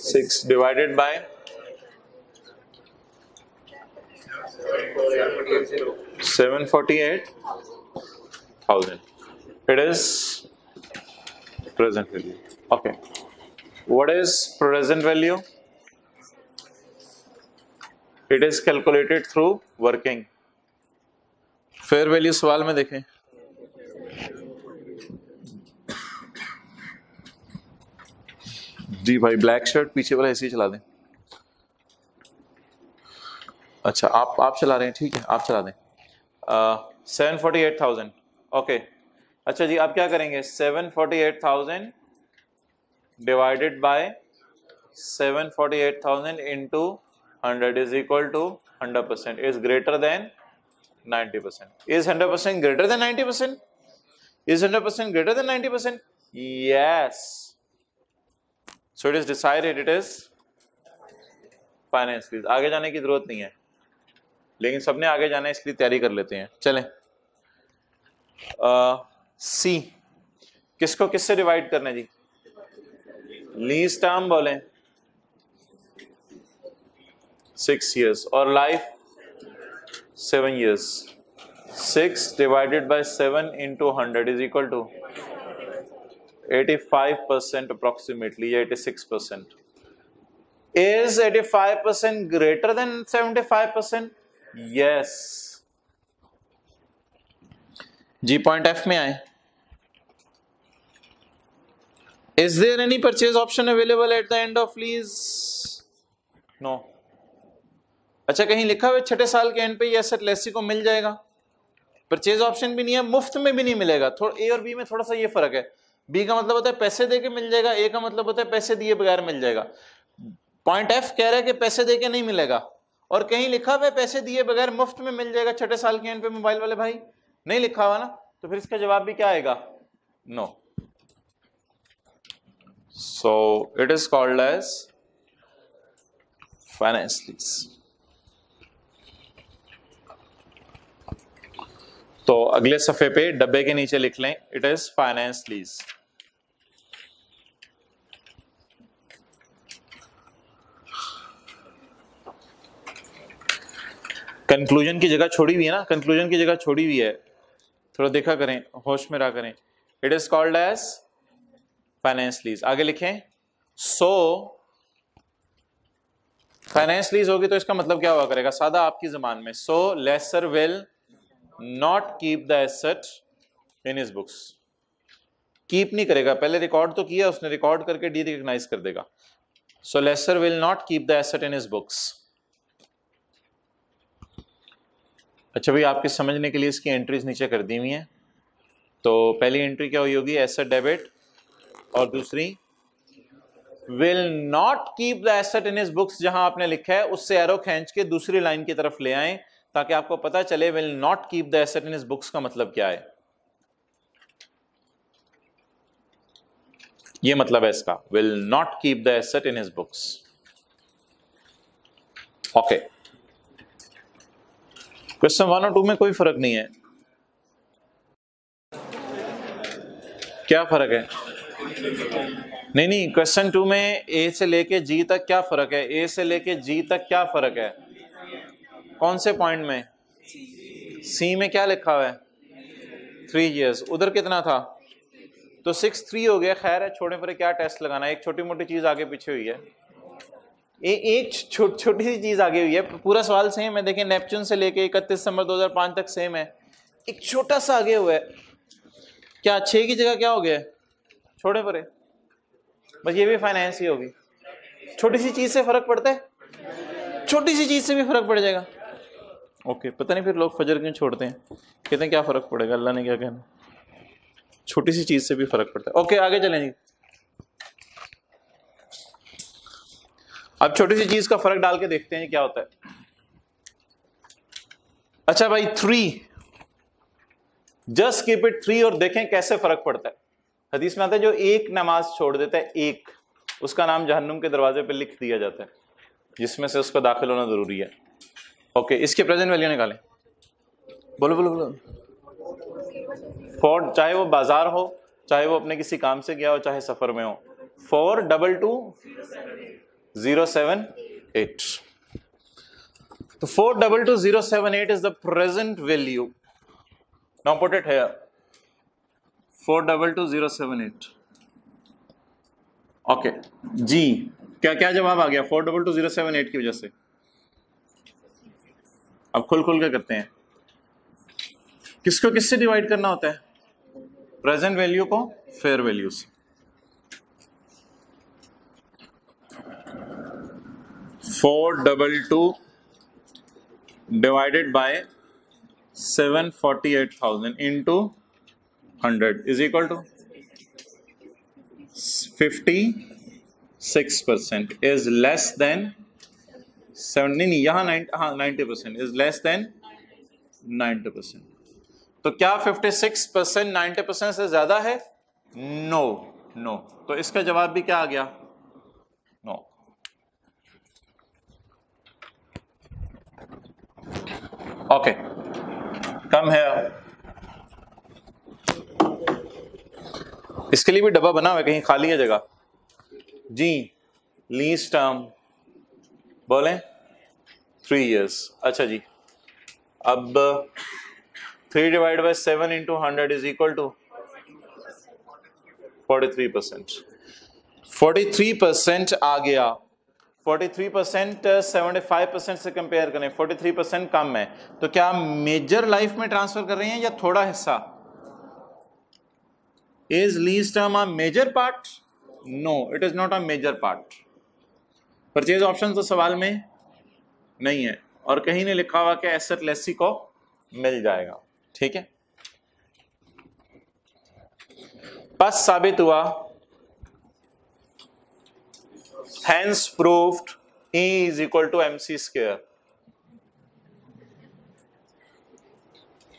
-6 divided by 748,000. It is present value. Okay. What is present value? It is calculated through working. Fair value सवाल में देखें, जी भाई black shirt पीछे वाला ऐसे ही चला दें। अच्छा आप चला रहे हैं, ठीक है आप चला दें। 748,000 ओके। अच्छा जी आप क्या करेंगे, 748,000 divided by 748,000 into 100 is equal to 100% is greater than 90%. Is 100% greater than 90%? Is 100% greater than 90%? Yes. So it is decided it is finance lease. आगे जाने की जरूरत नहीं है, लेकिन सबने आगे जाना है इसलिए तैयारी कर लेते हैं। चलें सी किसको किससे डिवाइड करना है जी, लीज टर्म बोलें 6 years और life 7 years. 6 divided by 7 into 100 is equal to 85% approximately, 86%. Is 85% greater than 75%? Yes. G point F में आए. Is there any purchase option available at the end of lease? No. अच्छा कहीं लिखा हुआ 6 साल के एंड पे ये एसेट लेसी को मिल जाएगा, परचेज ऑप्शन भी नहीं है, मुफ्त में भी नहीं मिलेगा। थोड़ा ए और बी में थोड़ा सा ये फर्क है, बी का मतलब होता है पैसे दे के मिल जाएगा, ए का मतलब होता है पैसे दिए बगैर मिल जाएगा। पॉइंट एफ कह रहा है कि पैसे दे के नहीं मिलेगा, और कहीं लिखा हुआ है पैसे दिए बगैर मुफ्त में मिल जाएगा 6 साल के एंड पे। मोबाइल वाले भाई नहीं लिखा हुआ ना, तो फिर इसका जवाब भी क्या आएगा, no. So it is called as finance lease. तो अगले सफे पे डब्बे के नीचे लिख लें, it is finance lease. Conclusion की जगह छोड़ी हुई है ना, कंक्लूजन की जगह छोड़ी हुई है, थोड़ा देखा करें, होश में रहा करें। It is called as finance lease. आगे लिखें, सो फाइनेंस लीज होगी तो इसका मतलब क्या हुआ करेगा, सादा आपकी जबान में, so lessor will not keep the asset in his books. Keep नहीं करेगा, पहले रिकॉर्ड तो किया उसने, रिकॉर्ड करके डी रिकॉग्नाइज कर देगा। So lessor will not keep the asset in his books. अच्छा भाई आपके समझने के लिए इसकी एंट्रीज नीचे कर दी हुई हैं। तो पहली एंट्री क्या हुई होगी, एसेट डेबिट, और दूसरी will not keep the asset in his books. जहां आपने लिखा है उससे एरो खींच के दूसरी लाइन की तरफ ले आए ताकि आपको पता चले will not keep the asset in his books का मतलब क्या है। ये मतलब है इसका, will not keep the asset in his books. Okay, question 1 और 2 में कोई फर्क नहीं है। क्या फर्क है, नहीं क्वेश्चन 2 में ए से लेके जी तक क्या फर्क है, ए से लेके जी तक क्या फर्क है, कौन से पॉइंट में, सी में क्या लिखा हुआ है 3 years, उधर कितना था, तो 6 3 हो गया। खैर है, छोड़े पर क्या टेस्ट लगाना है, एक छोटी मोटी चीज आगे पीछे हुई है, एक छोटी सी चीज आगे हुई है, पूरा सवाल सेम है। देखिए नेपच्यून से लेके 31 दिसंबर 2005 तक सेम है, एक छोटा सा आगे हुआ है, क्या 6 की जगह क्या हो गया, छोड़े परे, बस ये भी फाइनेंस ही होगी। छोटी सी चीज से फर्क पड़ता है, छोटी सी चीज से भी फर्क पड़ जाएगा। ओके, पता नहीं फिर लोग फजर क्यों छोड़ते हैं, कहते हैं क्या फर्क पड़ेगा, अल्लाह ने क्या कहना, छोटी सी चीज से भी फर्क पड़ता है। ओके आगे चलें जी। अब छोटी सी चीज का फर्क डाल के देखते हैं क्या होता है। अच्छा भाई 3, जस्ट कीप इट 3 और देखें कैसे फर्क पड़ता है। हदीस में आता है जो एक नमाज छोड़ देता है, एक, उसका नाम जहन्नुम के दरवाजे पे लिख दिया जाता है, जिसमें से उसका दाखिल होना जरूरी है। ओके, इसके प्रेजेंट वैल्यू निकालें, बोलो बोलो बोलो। फॉर, चाहे वो बाजार हो, चाहे वो अपने किसी काम से गया हो, चाहे सफर में हो, 42207 078। तो 422078 is the present value. Now put it here. 422078. Okay जी, क्या क्या जवाब आ गया 422078 की वजह से? अब खुल खुल के करते हैं। किसको किससे डिवाइड करना होता है? प्रेजेंट वैल्यू को फेयर वैल्यू से। 422 divided by 748,000 into 100 is equal to 56% is less than 70, नहीं यहाँ 90% इज लेस देन 90%। तो क्या 56% 90% से ज्यादा है? No no. तो इसका जवाब भी क्या आ गया? नो। ओके, कम है। इसके लिए भी डब्बा बना हुआ है, कहीं खाली है जगह जी। लीस्ट टर्म बोलें 3 years। अच्छा जी, अब 3 divide by 7 into 100 is equal to 43%। 43% आ गया। 43% 75% से कंपेयर करें, 43% कम है। तो क्या मेजर लाइफ में ट्रांसफर कर रहे हैं या थोड़ा हिस्सा? Is lease term a major part? No, it is not a major part. Purchase option तो सवाल में नहीं है और कहीं नहीं लिखा हुआ कि एसेट लेसी को मिल जाएगा। ठीक है, बस साबित हुआ। Hence proved E is equal to MC square.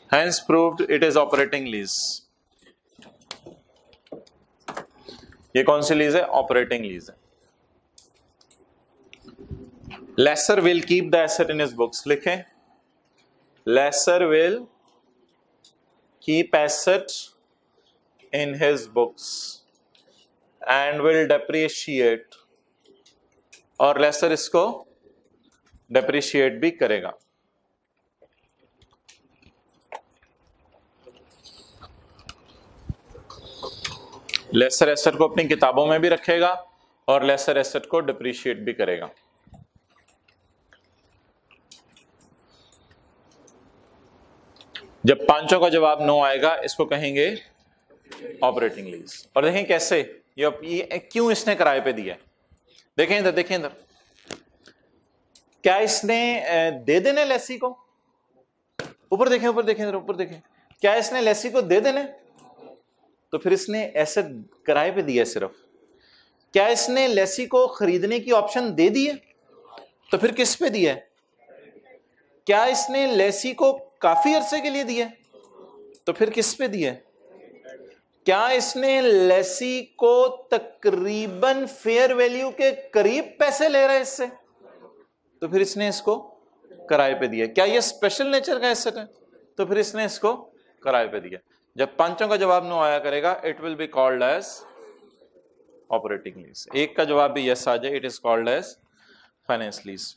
Hence proved it is operating lease. ये कौन सी लीज है? ऑपरेटिंग लीज है। Lessor will keep the asset in his books. लिखें, lessor will keep asset in his books and will depreciate, और lessor इसको depreciate भी करेगा। लेसर एसेट को अपनी किताबों में भी रखेगा और लेसर एसेट को डिप्रिशिएट भी करेगा। जब पांचों का जवाब नो आएगा, इसको कहेंगे ऑपरेटिंग लीज। और देखें कैसे, ये क्यों इसने किराए पे दिया है। देखें इधर, देखें इधर, क्या इसने दे देने लेसी को? ऊपर देखें, ऊपर देखें, इधर ऊपर देखें, क्या इसने लेसी को दे देने? तो फिर इसने एसेट किराए पे दिया सिर्फ। क्या इसने लेसी को खरीदने की ऑप्शन दे दी है? तो फिर किस पे दिया है? क्या इसने लेसी को काफी अरसे के लिए दिया? तो फिर किस पे दिया? क्या इसने लेसी को तकरीबन फेयर वैल्यू के करीब पैसे ले रहा है इससे? तो फिर इसने इसको किराए पे दिया। क्या ये स्पेशल नेचर का एसेट है? तो फिर इसने इसको किराए पे दिया। जब पांचों का जवाब नो आया करेगा, it will be called as operating lease. एक का जवाब भी यस आ जाए, it is called as finance lease.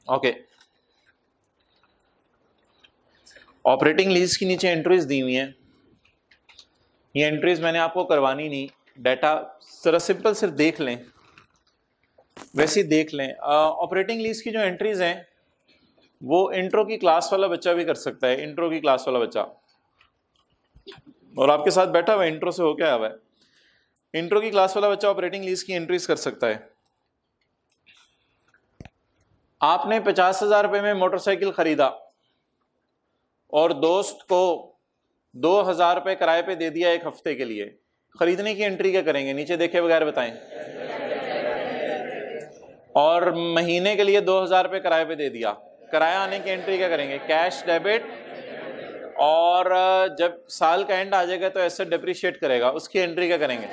Okay, operating lease की नीचे एंट्रीज दी हुई हैं। ये एंट्रीज मैंने आपको करवानी नहीं, डाटा जरा सिंपल सिर्फ देख लें, वैसे ही देख लें। ऑपरेटिंग लीज की जो एंट्रीज हैं वो इंट्रो की क्लास वाला बच्चा भी कर सकता है। इंट्रो की क्लास वाला बच्चा, और आपके साथ बैठा हुआ इंट्रो से हो क्या हुआ है, इंट्रो की क्लास वाला बच्चा ऑपरेटिंग लीज की एंट्रीज कर सकता है। आपने 50,000 रुपए में मोटरसाइकिल खरीदा और दोस्त को 2,000 रुपए किराए पे दे दिया 1 हफ्ते के लिए। खरीदने की एंट्री क्या करेंगे? नीचे देखे बगैर बताएं। और महीने के लिए 2,000 रुपए किराए पे दे दिया। किराया आने की एंट्री क्या करेंगे? Cash debit. और जब साल का एंड आ जाएगा तो एसेट डेप्रिशिएट करेगा, उसकी एंट्री क्या करेंगे?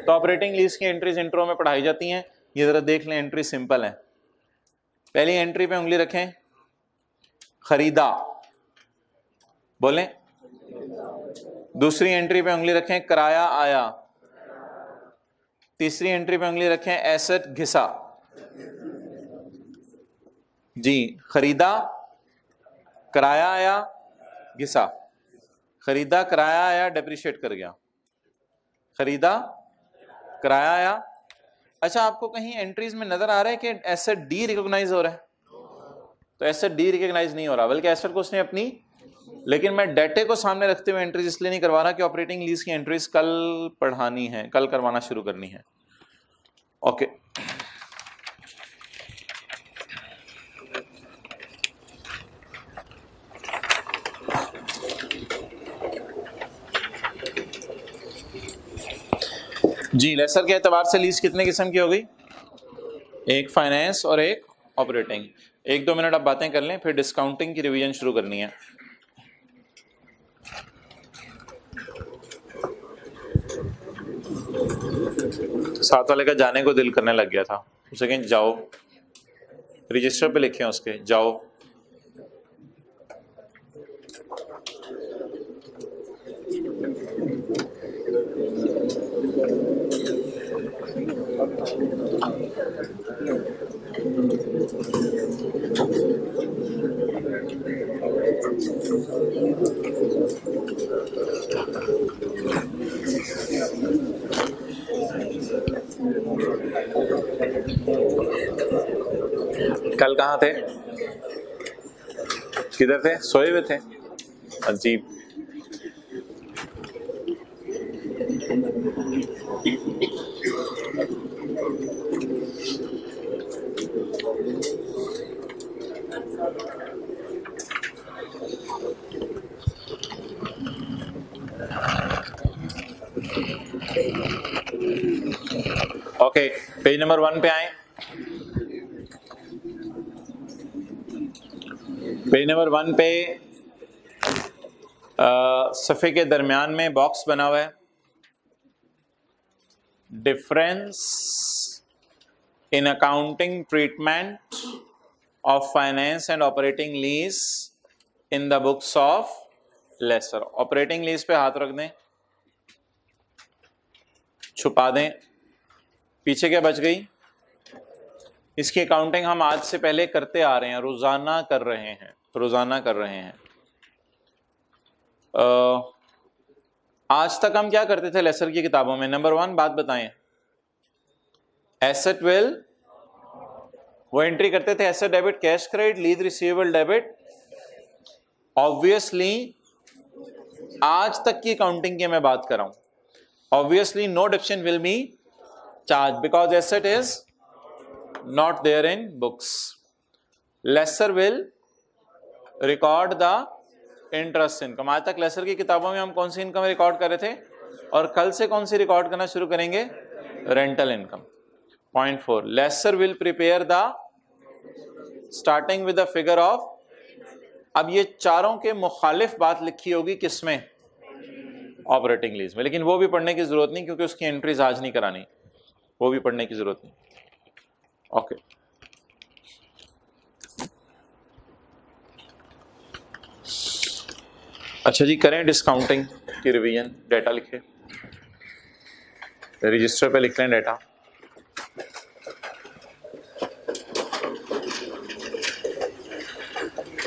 तो ऑपरेटिंग लीज की एंट्रीज इंट्रो में पढ़ाई जाती हैं। ये जरा देख लें, एंट्री सिंपल है। पहली एंट्री पे उंगली रखें, खरीदा, बोलें। दूसरी एंट्री पे उंगली रखें, किराया आया। तीसरी एंट्री पे उंगली रखें, एसेट घिसा। जी, खरीदा, किराया आया, घिसा, खरीदा, किराया आया, डेप्रिशिएट कर गया, खरीदा, किराया आया। अच्छा, आपको कहीं एंट्रीज में नजर आ रहा है कि एसेट डी रिकॉग्नाइज हो रहा है? तो एसेट डी रिकॉग्नाइज नहीं हो रहा, बल्कि एसेट को उसने अपनी, लेकिन मैं डेटे को सामने रखते हुए एंट्रीज इसलिए नहीं करवा रहा कि ऑपरेटिंग लीज की एंट्रीज कल पढ़ानी है, कल करवाना शुरू करनी है। ओके, जी, लेसर के एतबार से लीज कितने किस्म की हो गई? एक फाइनेंस और एक ऑपरेटिंग। 1-2 मिनट आप बातें कर लें, फिर डिस्काउंटिंग की रिवीजन शुरू करनी है। साथ वाले का जाने को दिल करने लग गया था, उसे कहें जाओ, रजिस्टर पे लिखे हैं उसके, जाओ। कल कहाँ थे? किधर थे? सोए हुए थे? अजीब। ओके, पेज नंबर 1 पे आए। पेज नंबर 1 पे सफ़े के दरमियान में बॉक्स बना हुआ है, difference in accounting treatment of finance and operating lease in the books of lessor. Operating lease पे हाथ रख दें, छुपा दें। पीछे क्या बच गई? इसकी अकाउंटिंग हम आज से पहले करते आ रहे हैं, रोजाना कर रहे हैं, रोजाना कर रहे हैं। आज तक हम क्या करते थे लेसर की किताबों में? नंबर 1 बात बताएं, एसेट विल, वो एंट्री करते थे asset debit cash credit, lease receivable debit. Obviously आज तक की अकाउंटिंग की मैं बात कर रहा हूं। Obviously no deduction will be charge because asset is not there in books. Lessor will record the interest income. आज तक लेसर की किताबों में हम कौन सी इनकम रिकॉर्ड कर रहे थे, और कल से कौन सी रिकॉर्ड करना शुरू करेंगे? Rental income. Point 4, laser will prepare the starting with the figure of. अब ये चारों के मुखालिफ बात लिखी होगी किसमें? ऑपरेटिंग लीज में, लेकिन वो भी पढ़ने की जरूरत नहीं क्योंकि उसकी एंट्रीज आज नहीं करानी, वो भी पढ़ने की जरूरत नहीं। ओके, अच्छा जी, करें डिस्काउंटिंग की रिवीजन। डेटा लिखे, रजिस्टर पे लिख लें data.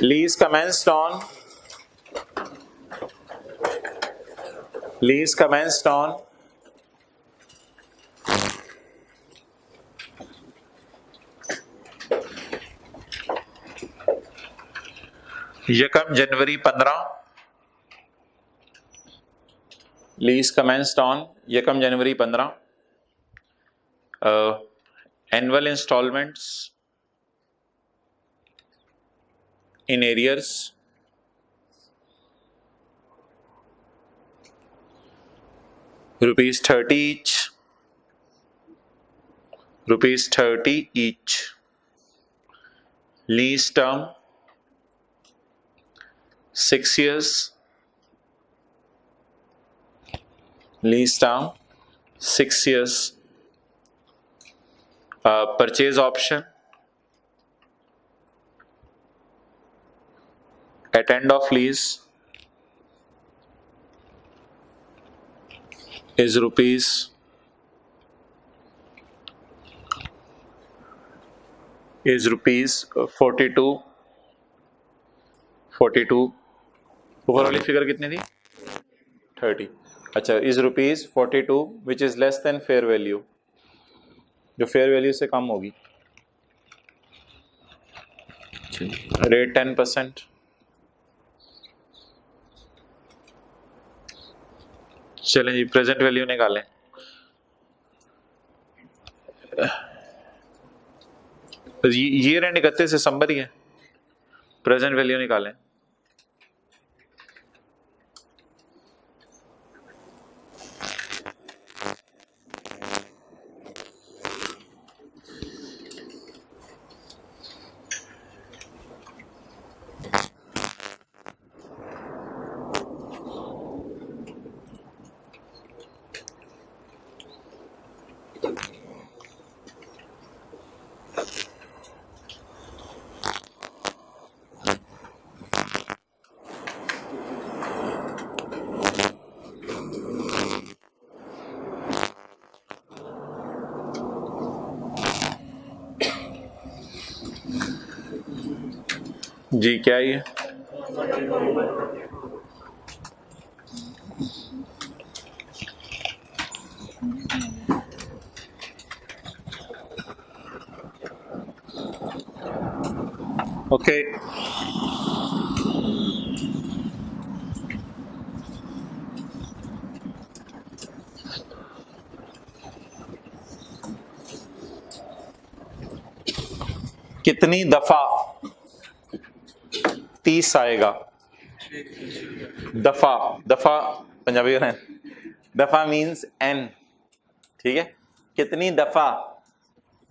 Lease commenced on, lease commenced on यकम जनवरी 15। लीज commenced on यकम जनवरी 15। Annual instalments in arrears ₹30 each, ₹30 each. Lease term 6 years, lease term 6 years. Purchase option at end of lease is is ₹42 ऊपर वाली figure कितनी थी 30। अच्छा, is ₹42 which is less then fair value, जो fair value से कम होगी। रेट 10%। चलें जी, present value निकालें। ईयर एंड 31 दिसंबर ही है, प्रेजेंट वैल्यू निकालें। जी क्या ये ओके। कितनी दफा 30 आएगा? दफा, दफा पंजाबी में दफा मीन्स n, ठीक है। कितनी दफा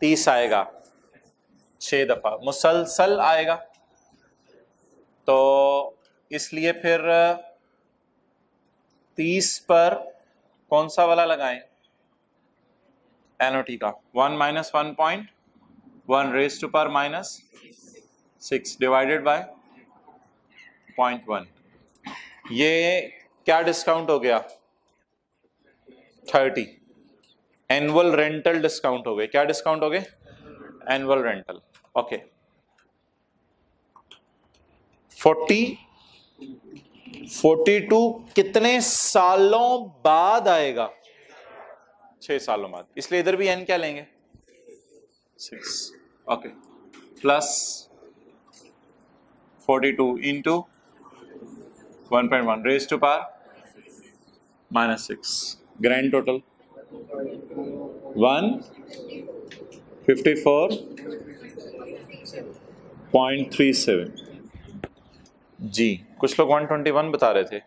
30 आएगा? 6 दफा। मुसलसल आएगा, तो इसलिए फिर 30 पर कौन सा वाला लगाएं? एनओटी का 1 - 1.1 raise to power -6 divided by 0.1। ये क्या डिस्काउंट हो गया? 30। एनुअल रेंटल डिस्काउंट हो गए। क्या डिस्काउंट हो गए? Annual rental. ओके। 42 कितने सालों बाद आएगा? 6 सालों बाद, इसलिए इधर भी एन क्या लेंगे? 6। Okay, plus 42 into 1.1 raise to power -6। Grand total 154.37। जी कुछ लोग 121 बता रहे थे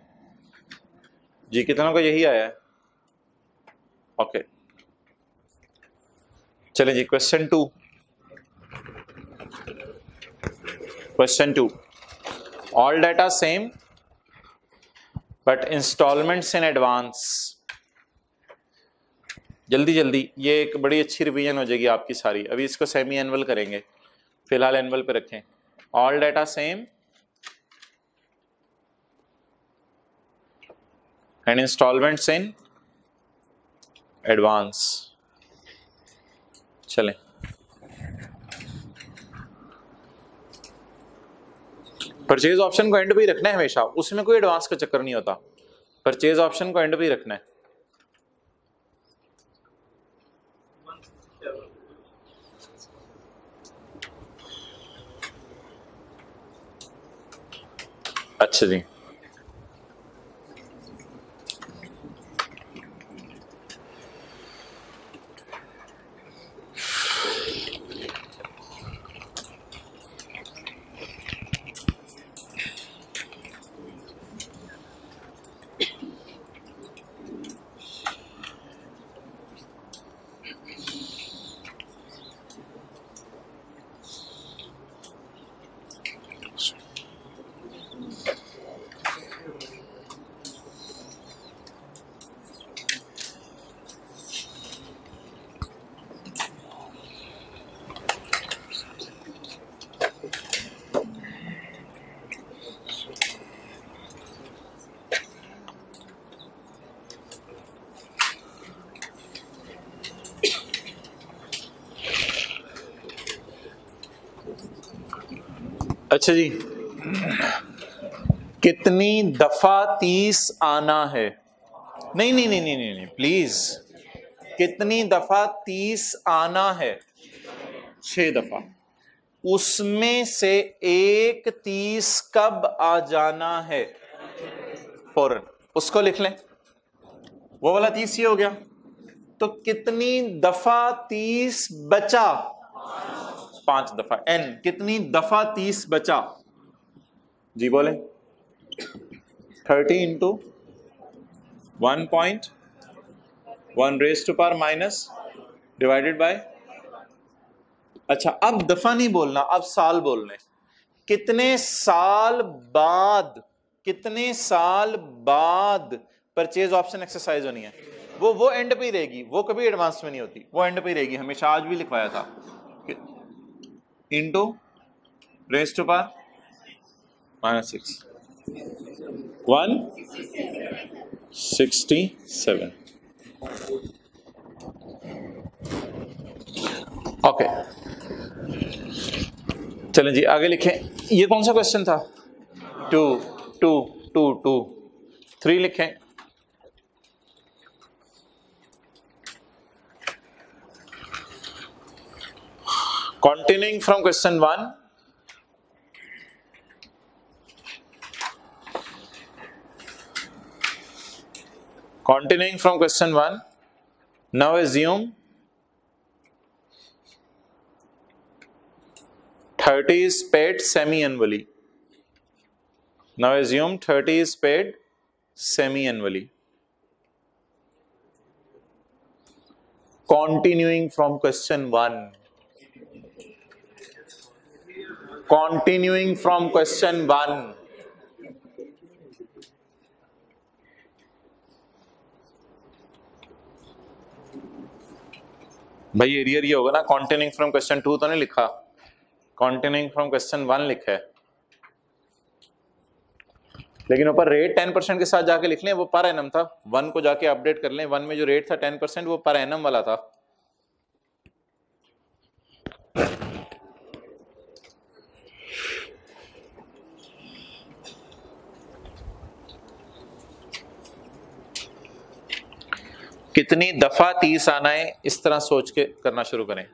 जी, कितनों का यही आया है? ओके, चलें जी question 2। Question 2, all data same but instalments in advance. जल्दी जल्दी, ये एक बड़ी अच्छी रिवीजन हो जाएगी आपकी सारी। अभी इसको सेमी एनुअल करेंगे, फिलहाल एनुअल पे रखें। All data same and instalments in advance. चलें, परचेज ऑप्शन को एंड पे ही रखना है हमेशा, उसमें कोई एडवांस का चक्कर नहीं होता। परचेज ऑप्शन को एंड पे ही रखना है। अच्छा जी, अच्छा जी, कितनी दफा 30 आना है? नहीं नहीं नहीं नहीं नहीं, नहीं प्लीज, कितनी दफा 30 आना है? 6 दफा। उसमें से एक 30 कब आ जाना है? फौरन उसको लिख लें, वो वाला 30 ये हो गया। तो कितनी दफा 30 बचा? 5 दफा। n कितनी दफा 30 बचा? जी बोले। 30 into 1.1 raise to power minus divided by. अच्छा, अब दफा नहीं बोलना, अब साल बोलने। कितने साल बाद, कितने साल बाद परचेज ऑप्शन एक्सरसाइज होनी है? वो एंड पे ही रहेगी, वो कभी एडवांस में नहीं होती, वो एंड पे ही रहेगी हमेशा। आज भी लिखवाया था, into raise to power -6 167। Okay, चलें जी आगे लिखें। ये कौन सा क्वेश्चन था? 2 2 2 2 3 लिखें। Continuing from question 1, continuing from question 1, now assume 30 is paid semi-annually. Now assume 30 is paid semi-annually. Continuing from question 1. Continuing from question 1. भाई एरियर ये होगा ना, कॉन्टिन्यूइंग फ्रॉम क्वेश्चन 2 तो नहीं लिखा, कॉन्टिन्यूइंग फ्रॉम क्वेश्चन 1 लिखा है। लेकिन ऊपर रेट 10% के साथ जाके लिख लें, वो पर एनम था। 1 को जाके अपडेट कर लें, 1 में जो रेट था 10% वो पर एनम वाला था। कितनी दफा 30 आना है, इस तरह सोच के करना शुरू करें।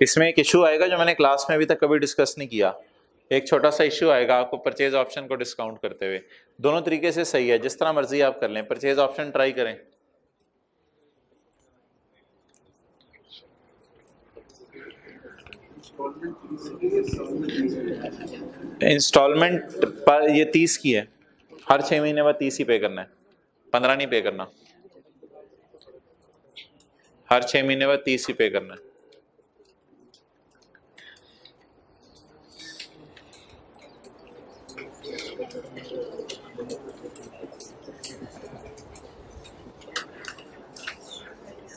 इसमें एक इशू आएगा जो मैंने क्लास में अभी तक कभी डिस्कस नहीं किया। एक छोटा सा इशू आएगा आपको परचेज ऑप्शन को डिस्काउंट करते हुए। दोनों तरीके से सही है, जिस तरह मर्जी आप कर लें। परचेज ऑप्शन ट्राई करें। इंस्टॉलमेंट पर ये 30 की है, हर 6 महीने बाद 30 ही पे करना है, 15 नहीं पे करना। हर 6 महीने बाद 30 ही पे करना है।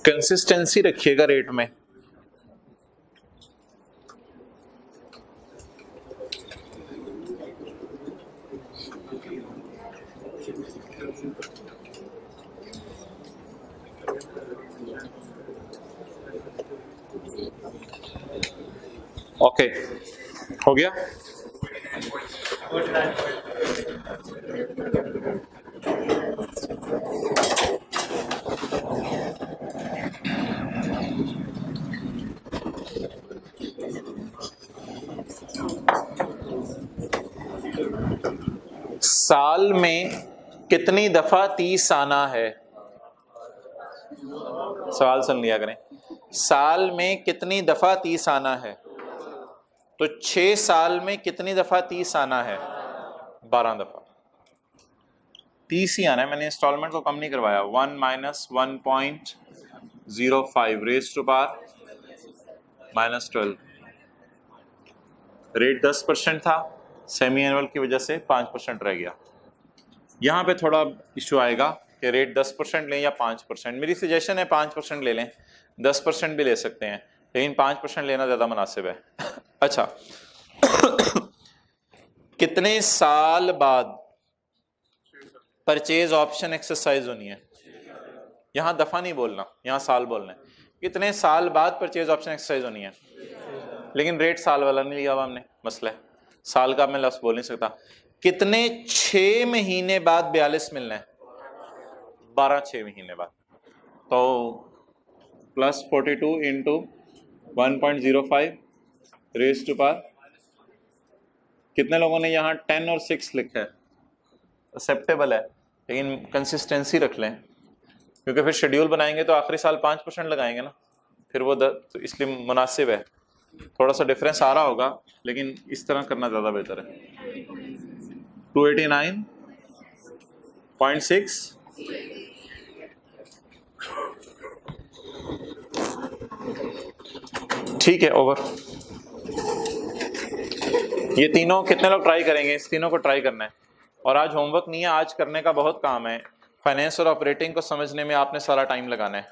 कंसिस्टेंसी रखिएगा रेट में। ओके, हो गया। साल में कितनी दफा 30 आना है? सवाल सुन लिया करें। साल में कितनी दफा 30 आना है? तो 6 साल में कितनी दफा 30 आना है? 12 दफा 30 ही आना है। मैंने इंस्टॉलमेंट को कम नहीं करवाया। 1 - 1.05 रेज़ टू पावर -12। रेट 10% था, सेमी एनुअल की वजह से 5% रह गया। यहाँ पे थोड़ा इशू आएगा कि रेट 10% लें या 5%। मेरी सजेशन है 5% ले लें, 10% भी ले सकते हैं, लेकिन 5% लेना ज़्यादा मुनासिब है। अच्छा, कितने साल बाद? परचेज ऑप्शन एक्सरसाइज होनी है। यहाँ दफा नहीं बोलना, यहाँ साल बोलना है। कितने साल बाद परचेज ऑप्शन एक्सरसाइज होनी है, लेकिन रेट साल वाला नहीं लिया हुआ हमने, मसला है साल का मैं लफ्ज बोल नहीं सकता। कितने 6 महीने बाद 42 मिलना है, 12 6 महीने बाद। तो +42 इंटू 1.05 रेज टू पावर। कितने लोगों ने यहाँ 10 और 6 लिखा है? एक्सेप्टेबल है, लेकिन कंसिस्टेंसी रख लें, क्योंकि फिर शेड्यूल बनाएंगे तो आखिरी साल 5% लगाएंगे ना, फिर वो तो इसलिए मुनासिब है। थोड़ा सा डिफरेंस आ रहा होगा, लेकिन इस तरह करना ज़्यादा बेहतर है। 289.6 ठीक है, ओवर। ये तीनों कितने लोग ट्राई करेंगे? इस तीनों को ट्राई करना है। और आज होमवर्क नहीं है, आज करने का बहुत काम है। फाइनेंस और ऑपरेटिंग को समझने में आपने सारा टाइम लगाना है।